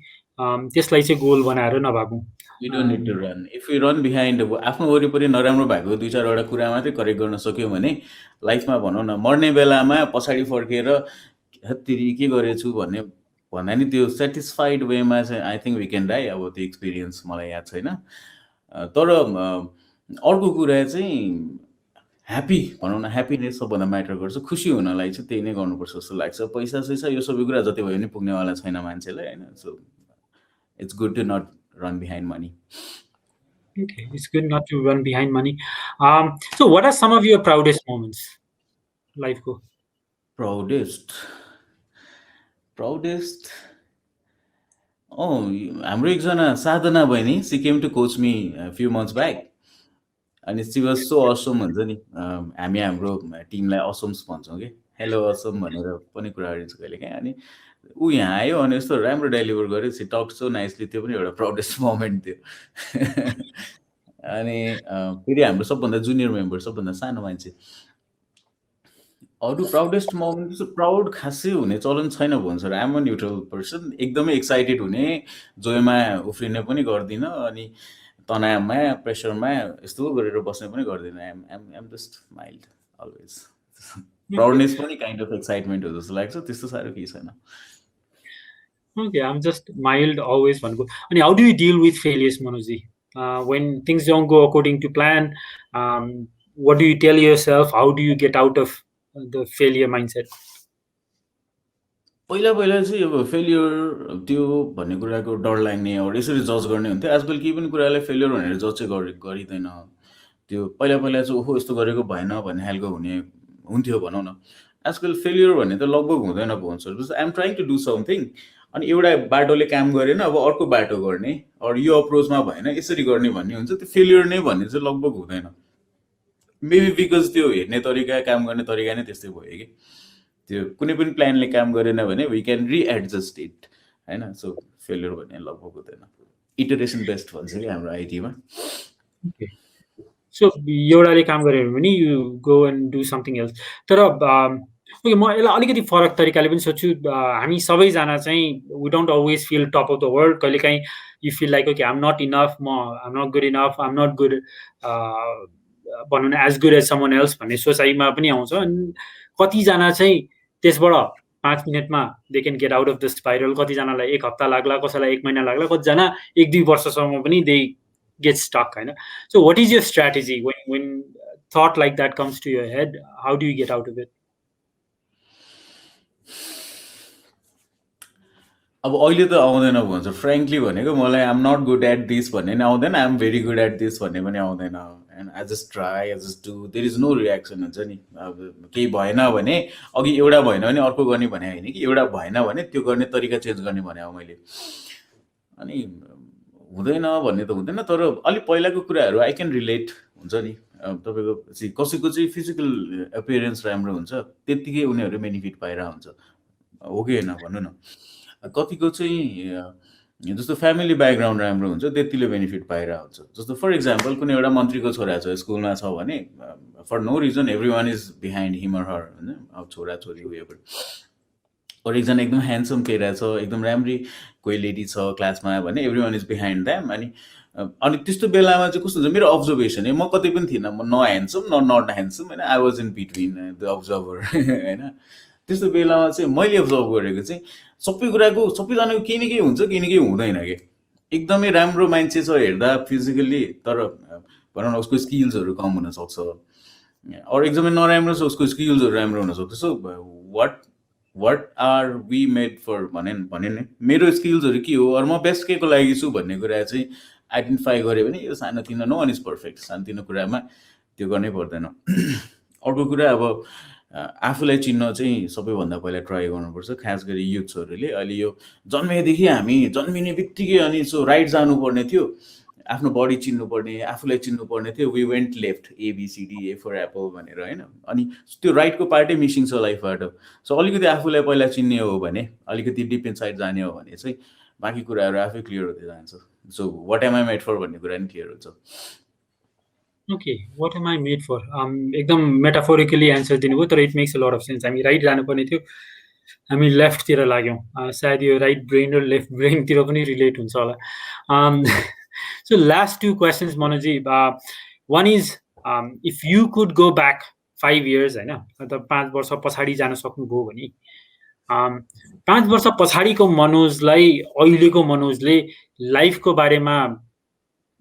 त्यसलाई चाहिँ गोल बनाएर नभागौँ. We don't need to run. If we run behind आफ्नो वरिपरि नराम्रो भएको 2-4वटा कुरा मात्रै करेक्ट गर्न सक्यौँ भने लाइफमा भनौँ न मर्ने बेलामा पछाडि फर्केर हत्तेरी के गरेछु भन्दा नि त्यो सेटिस्फाइड वेमा चाहिँ I think we can die. अब त्यो एक्सपिरियन्स मलाई याद छैन. तर अर्को कुरा चाहिँ ह्याप्पी भनौँ न. ह्याप्पिनेस सबभन्दा म्याटर गर्छ. खुसी हुनलाई चाहिँ त्यही नै गर्नुपर्छ जस्तो लाग्छ. पैसा सैसा यो सबै कुरा जति भयो नि पुग्नेवाला छैन मान्छेलाई होइन. So it's good to not run behind money. Okay, it's good not to run behind money. So what are some of your proudest moments? Life go. Proudest. Oh, हाम्रो एकजना साधना बहिनी, she came to coach me a few months back. अनि she was so awesome हुन्छ नि. हामी हाम्रो टिमलाई असम्स भन्छौँ कि हेलो असम भनेर पनि कुरा गरिन्छ कहिलेकाहीँ। अनि ऊ यहाँ आयो अनि यस्तो राम्रो डेलिभर गर्यो, सी टक सो नाइसली, त्यो पनि एउटा प्राउडेस्ट मोमेन्ट थियो। अनि फेरि हाम्रो सबभन्दा जुनियर मेम्बर, सबभन्दा सानो मान्छे। अरू प्राउडेस्ट मोमेन्ट चाहिँ प्राउड खासै हुने चलन छैन भन्छ sir. I'm a neutral person, एकदमै एक्साइटेड हुने, जोयमा उफ्रिने पनि गर्दिनँ, अनि तनावमा प्रेसरमा यस्तो गरेर बस्ने पनि गर्दिनँ। I'm just mild always. Proudness पनि काइन्ड अफ एक्साइटमेन्ट हो जस्तो लाग्छ, त्यस्तो साह्रो केही छैन। Okay, I'm just mild always one good. And how do you deal with failures, Manojji? When things don't go according to plan, what do you tell yourself? How do you get out of the failure mindset? पहिला पहिला चाहिँ अब failure त्यो भन्ने कुराको डर लाग्ने, अब यसरी जज गर्ने हुन्थ्यो। आजकल केही पनि कुरालाई फेलियर भनेर जज चाहिँ गरिँदैन। त्यो पहिला पहिला चाहिँ ओहो यस्तो गरेको भएन भन्ने खालको हुन्थ्यो भनौँ न। आजकल फेलियर भन्ने त लगभग हुँदैन भन्छ। I'm trying to do something, अनि एउटा बाटोले काम गरेन, अब अर्को बाटो गर्ने, अरू यो अप्रोचमा भएन यसरी गर्ने भन्ने हुन्छ। त्यो फेलियर नै भन्ने चाहिँ लगभग हुँदैन। मेबी बिकज त्यो हेर्ने तरिका, काम गर्ने तरिका नै त्यस्तै भयो कि त्यो कुनै पनि प्लानले काम गरेन भने वी क्यान रिएडजस्ट इट होइन। सो फेलियर भन्ने लगभग हुँदैन। इटरेसन बेस्ट भन्छ कि हाम्रो आइटीमा। सो एउटाले काम गऱ्यो भने you go and do something else. तर ओके, म यसलाई अलिकति फरक तरिकाले पनि सोध्छु। हामी सबैजना चाहिँ we don't always feel top of the world. कहिलेकाहीँ you feel like okay I'm not enough, I'm not good enough, I'm not good भनौँ न as good as someone else भन्ने सोचाइमा पनि आउँछ। अनि कतिजना चाहिँ त्यसबाट 5 मिनटमा they can get out of the spiral, कतिजनालाई 1 हप्ता लाग्ला, कसैलाई 1 महिना लाग्ला, कतिजना 1-2 वर्षसम्म पनि they get stuck, right? So what is your strategy when thought like that comes to your head? How do you get out of it? अब अहिले त आउँदैन भन्छ फ्रेङ्कली भनेको। मलाई I'm not good at this भन्ने नि आउँदैन, I'm very good at this भन्ने पनि आउँदैन। And I just try, I just do, there is no reaction हुन्छ नि। अब केही भएन भने अघि एउटा भएन भने अर्को गर्ने भने होइन कि, एउटा भएन भने त्यो गर्ने तरिका चेन्ज गर्ने भने हो मैले। अनि हुँदैन भन्ने त हुँदैन, तर अलिक पहिलाको कुराहरू आई क्यान रिलेट हुन्छ नि। तपाईँको चाहिँ कसैको चाहिँ फिजिकल एपियरेन्स राम्रो हुन्छ, त्यत्तिकै उनीहरू बेनिफिट पाइरहेको हुन्छ, हो कि होइन भन्नु न। कतिको चाहिँ जस्तो फ्यामिली ब्याकग्राउन्ड राम्रो हुन्छ, त्यतिले बेनिफिट पाइरहेको हुन्छ। जस्तो फर इक्जाम्पल कुनै एउटा मन्त्रीको छोरा छ स्कुलमा छ भने for no reason every one is behind him or her होइन। अब छोरा छोरी उयो अरू एकजना एकदम ह्यान्डसम केरा छ, एकदम राम्री कोही लेडी छ क्लासमा भने every one is behind damn. अनि त्यस्तो बेलामा चाहिँ कस्तो हुन्छ, मेरो अब्जर्भेसन है, म कतै पनि थिइनँ, म न ह्यान्डसम न नट ह्यान्डसम होइन, I was in between the observer होइन। त्यस्तो बेलामा चाहिँ मैले अब्जर्भ गरेको चाहिँ सबै कुराको सबैजनाको केही न केही हुन्छ, केही न केही हुँदैन कि। एकदमै राम्रो मान्छे छ हेर्दा फिजिकल्ली, तर भनौँ न उसको स्किल्सहरू कम हुनसक्छ, अरू एकदमै नराम्रो छ उसको स्किल्सहरू राम्रो हुनसक्छ। So what are we made for भने नि, मेरो स्किल्सहरू के हो, अरू म बेस्ट के को लागि छु भन्ने कुरा चाहिँ आइडेन्टिफाई गऱ्यो भने यो सानोतिनो, नो वान इज पर्फेक्ट, सानोतिनो कुरामा त्यो गर्नै पर्दैन। अर्को कुरा अब आफूलाई चिन्न चाहिँ सबैभन्दा पहिला ट्राई गर्नुपर्छ, खास गरी युथ्सहरूले। अहिले यो जन्मेदेखि हामी जन्मिने बित्तिकै अनि सो राइट जानुपर्ने थियो, आफ्नो बडी चिन्नुपर्ने, आफूलाई चिन्नुपर्ने थियो। We went left, ABCD, A for apple भनेर होइन। अनि त्यो राइटको पार्टै मिसिङ छ लाइफबाट। सो अलिकति आफूलाई पहिला चिन्ने हो भने, अलिकति डिप इनसाइड जाने हो भने चाहिँ बाँकी कुराहरू आफै क्लियर हुँदै जान्छ। So what am I made for भन्ने कुरा नि क्लियर हुन्छ। Okay, what am I made for? एकदम मेटाफोरिकली एन्सर दिनुभयो, तर it makes a lot of sense. हामी राइट जानुपर्ने थियो, हामी लेफ्टतिर लाग्यौँ। सायद यो राइट ब्रेन र लेफ्ट ब्रेनतिर पनि रिलेट हुन्छ होला। So last 2 questions Manoji. One is if you could go back 5 years होइन, मतलब 5 वर्ष पछाडि जान सक्नुभयो भने 5 वर्ष पछाडिको मनोजलाई अहिलेको मनोजले लाइफको बारेमा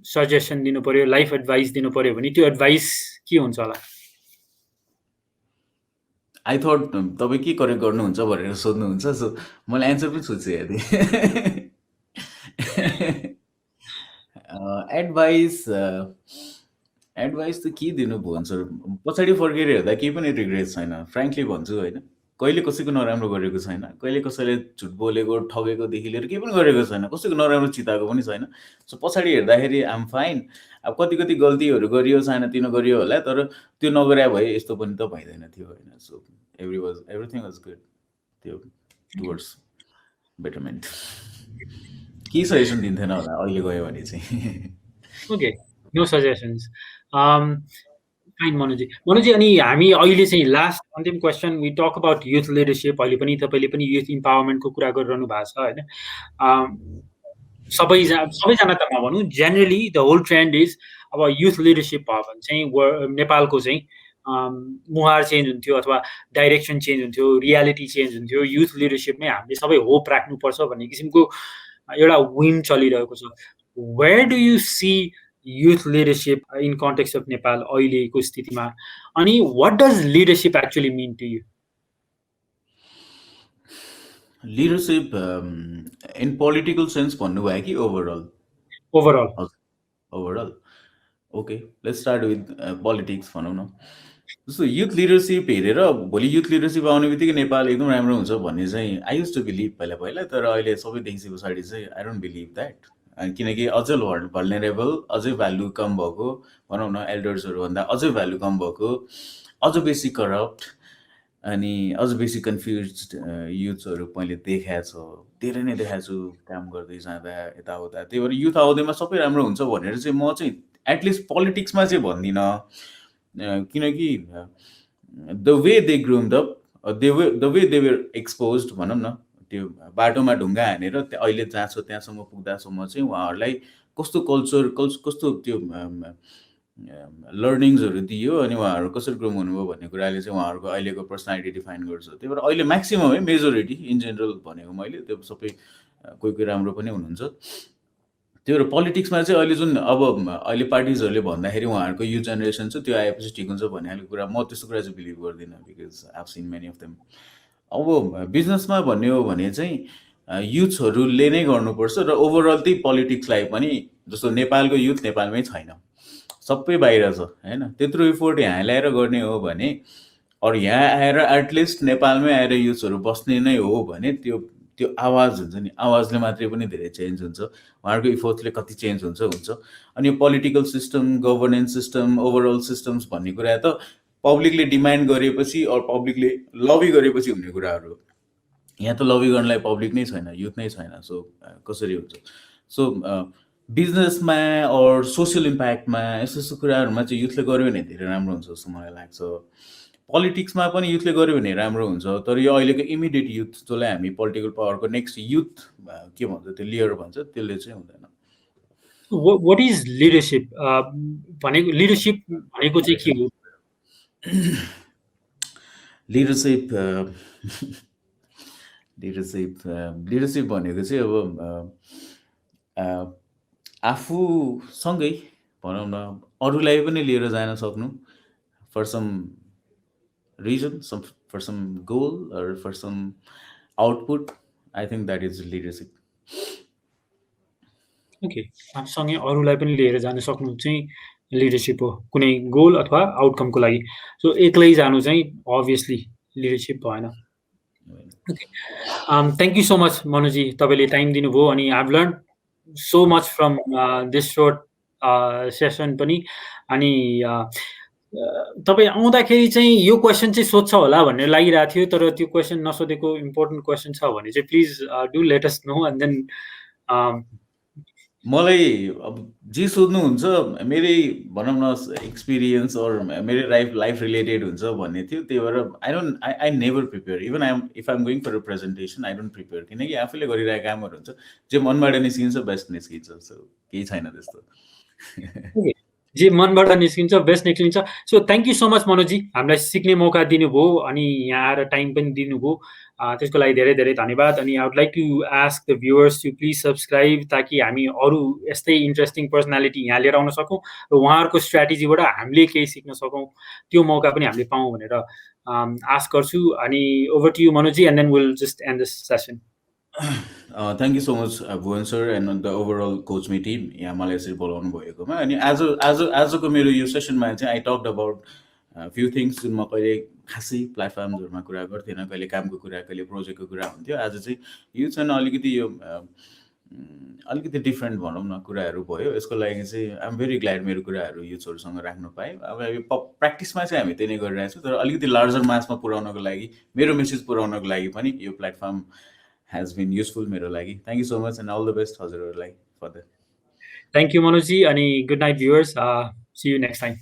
सजेसन दिनु पर्यो, लाइफ एडभाइस दिनु पर्यो भने त्यो एडभाइस के हुन्छ होला? आई थट तपाईँ के करेक्ट गर्नुहुन्छ भनेर सोध्नुहुन्छ, सो मैले एन्सर पनि सोचिरहेको थिएँ। एडभाइस त के दिनु भन्छ, पछाडि फर्केर हेर्दा केही पनि रिग्रेट छैन, फ्रेङ्कली भन्छु होइन। कहिले कसैको नराम्रो गरेको छैन, कहिले कसैले झुट बोलेको ठगेकोदेखि लिएर केही पनि गरेको छैन, कसैको नराम्रो चिताएको पनि छैन। सो पछाडि हेर्दाखेरि आम फाइन। अब कति कति गल्तीहरू गरियो, सानोतिनो गरियो होला, तर त्यो नगरे भए यस्तो पनि त भइँदैन थियो होइन। सो एभ्रिथिङ वाज गुड त्यो टुवर्ड्स बेटरमेन्ट। के सजेसन दिन्थेन होला अहिले गयो भने चाहिँ। Okay, no suggestions. फाइन मनोजी। मनोजी, अनि हामी अहिले चाहिँ लास्ट अन्तिम question, we talk about youth leadership. अहिले पनि तपाईँले पनि युथ इम्पावरमेन्टको कुरा गरिरहनु भएको छ होइन। सबैजना त नभनौँ, generally the whole trend is अब युथ लिडरसिप भयो भने चाहिँ नेपालको चाहिँ मुहार चेन्ज हुन्थ्यो अथवा डाइरेक्सन चेन्ज हुन्थ्यो, रियालिटी चेन्ज हुन्थ्यो। युथ लिडरसिपमै हामीले सबै होप राख्नुपर्छ भन्ने किसिमको एउटा विन चलिरहेको छ। Where do you see youth leadership in context of Nepal अहिलेको स्थितिमा, अनि what does leadership actually mean to you? Leadership in political sense भन्नुभयो कि overall? Overall okay, let's start with politics भनौँ न। जस्तो युथ लिडरसिप हेरेर भोलि युथ लिडरसिप आउने बित्तिकै नेपाल एकदम राम्रो हुन्छ भन्ने चाहिँ आई युज टु बिलिभ पहिला, तर अहिले सबै देखिसके पछाडि चाहिँ आई डोन्ट बिलिभ द्याट। किनकि अझै भल्नेरेबल, अझै भ्यालु कम भएको, भनौँ न एल्डर्सहरूभन्दा अझै भ्यालु कम भएको, अझ बेसी करप्ट, अनि अझ बेसी कन्फ्युज युथ्सहरू मैले देखाएको छु, धेरै नै देखाएको छु काम गर्दै जाँदा यताउता। त्यही भएर युथ आउँदैमा सबै राम्रो हुन्छ भनेर चाहिँ म चाहिँ एटलिस्ट पोलिटिक्समा चाहिँ भन्दिनँ, किनकि the way they groomed up, the way they were expose भनौँ न, त्यो बाटोमा ढुङ्गा हानेर अहिले जहाँ छ त्यहाँसम्म पुग्दासम्म चाहिँ उहाँहरूलाई कस्तो कल्चर कस्तो त्यो लर्निङ्सहरू दियो अनि उहाँहरू कसरी ग्रोम हुनुभयो भन्ने कुराले चाहिँ उहाँहरूको अहिलेको पर्सनालिटी डिफाइन गर्छ। त्यही भएर अहिले म्याक्सिमम है, मेजोरिटी इन जेनरल भनेको मैले, त्यो सबै कोही कोही राम्रो पनि हुनुहुन्छ। त्यही भएर पोलिटिक्समा चाहिँ अहिले जुन अब अहिले पार्टिजहरूले भन्दाखेरि उहाँहरूको युथ जेनेरेसन छ त्यो आएपछि ठिक हुन्छ भन्ने खालको कुरा, म त्यस्तो कुरा चाहिँ बिलिभ गर्दिनँ, because I have seen many of them. अब बिजनेसमा भन्ने हो भने चाहिँ युथ्सहरूले नै गर्नुपर्छ, र ओभरअल त्यही पोलिटिक्सलाई पनि, जस्तो नेपालको युथ नेपालमै छैन, सबै बाहिर छ होइन। त्यत्रो इफोर्ट यहाँ ल्याएर गर्ने हो भने, अरू यहाँ आएर एटलिस्ट नेपालमै आएर युथ्सहरू बस्ने नै हो भने त्यो त्यो आवाज हुन्छ नि, आवाजले मात्रै पनि धेरै चेन्ज हुन्छ, उहाँहरूको इफोर्ट्सले कति चेन्ज हुन्छ। अनि यो political system, governance system, overall systems भन्ने कुरा त पब्लिकले डिमान्ड गरेपछि अरू पब्लिकले लबी गरेपछि हुने कुराहरू हो। यहाँ त लबी गर्नलाई पब्लिक नै छैन, युथ नै छैन, सो कसरी हुन्छ? सो बिजनेसमा अर सोसियल इम्प्याक्टमा यस्तो यस्तो कुराहरूमा चाहिँ युथले गर्यो भने धेरै राम्रो हुन्छ जस्तो मलाई लाग्छ। पोलिटिक्समा पनि युथले गर्यो भने राम्रो हुन्छ, तर यो अहिलेको इमिडिएट युथ जसलाई हामी पोलिटिकल पावरको नेक्स्ट युथ के भन्छ, त्यो लिडर भन्छ, त्यसले चाहिँ हुँदैन। What is leadership? भनेको लिडरसिप भनेको चाहिँ के हो? लिडरसिप लिडरसिप भनेको चाहिँ अब आफूसँगै भनौँ न अरूलाई पनि लिएर जान सक्नु, for some reason, for some goal or for some output, I think that is leadership. Okay, आफूसँगै अरूलाई पनि लिएर जान सक्नु चाहिँ लिडरसिप हो, कुनै गोल अथवा आउटकमको लागि। सो एक्लै जानु चाहिँ अभियसली लिडरसिप भएन। Okay, thank you so much Manoji, तपाईँले टाइम दिनुभयो, अनि I have learn so much from this short session पनि। अनि तपाईँ आउँदाखेरि चाहिँ यो क्वेसन चाहिँ सोध्छ होला भनेर लागिरहेको थियो, तर त्यो क्वेसन नसोधेको इम्पोर्टेन्ट क्वेसन छ भने चाहिँ please do let us know, and then मलाई अब जे सोध्नुहुन्छ मेरै भनौँ न एक्सपिरियन्स अर मेरै लाइफ रिलेटेड हुन्छ भन्ने थियो। त्यही भएर I never prepare, even if I'm going for a presentation I don't prepare, किनकि आफूले गरिरहेको कामहरू हुन्छ, जे मनबाट निस्किन्छ बेस्ट निस्किन्छ, सो केही छैन त्यस्तो। जे मनबाट निस्किन्छ बेस्ट निस्किन्छ। So thank you so much Manoji, हामीलाई सिक्ने मौका दिनुभयो अनि यहाँ आएर टाइम पनि दिनुभयो, त्यसको लागि धेरै धेरै धन्यवाद। अनि I would like to ask the viewers to please subscribe, ताकि हामी अरू यस्तै इन्ट्रेस्टिङ पर्सनालिटी यहाँ लिएर आउन सकौँ र उहाँहरूको स्ट्राटेजीबाट हामीले केही सिक्न सकौँ, त्यो मौका पनि हामीले पाऊँ भनेर आश गर्छु। अनि over to you Manoji, and then will just end this session. Thank you so much Bhuwan sir and the overall coach me team, यहाँ मलाई यसरी बोलाउनु भएकोमा। अनि आजको मेरो यो सेसनमा चाहिँ I talked about few things जुन म कहिले खासै प्लेटफर्महरूमा कुरा गर्थेन, कहिले कामको कुरा, कहिले प्रोजेक्टको कुरा हुन्थ्यो। आज चाहिँ यो चाहिँ अलिकति यो अलिकति डिफ्रेन्ट भनौँ न कुराहरू भयो। यसको लागि चाहिँ आइ एम भेरी ग्ल्याड मेरो कुराहरू युथ्सहरूसँग राख्नु पाएँ। अब प्र्याक्टिसमा चाहिँ हामी त्यही नै गरिरहेको छौँ, तर अलिकति लार्जर मासमा पुर्याउनको लागि, मेरो मेसेज पुर्याउनको लागि पनि यो प्लेटफर्म हेज बिन युजफुल मेरो लागि। Thank you so much and all the best हजुरहरूलाई फर द। थ्याङ्क यू मनोजी, अनि good night viewers, C you next time.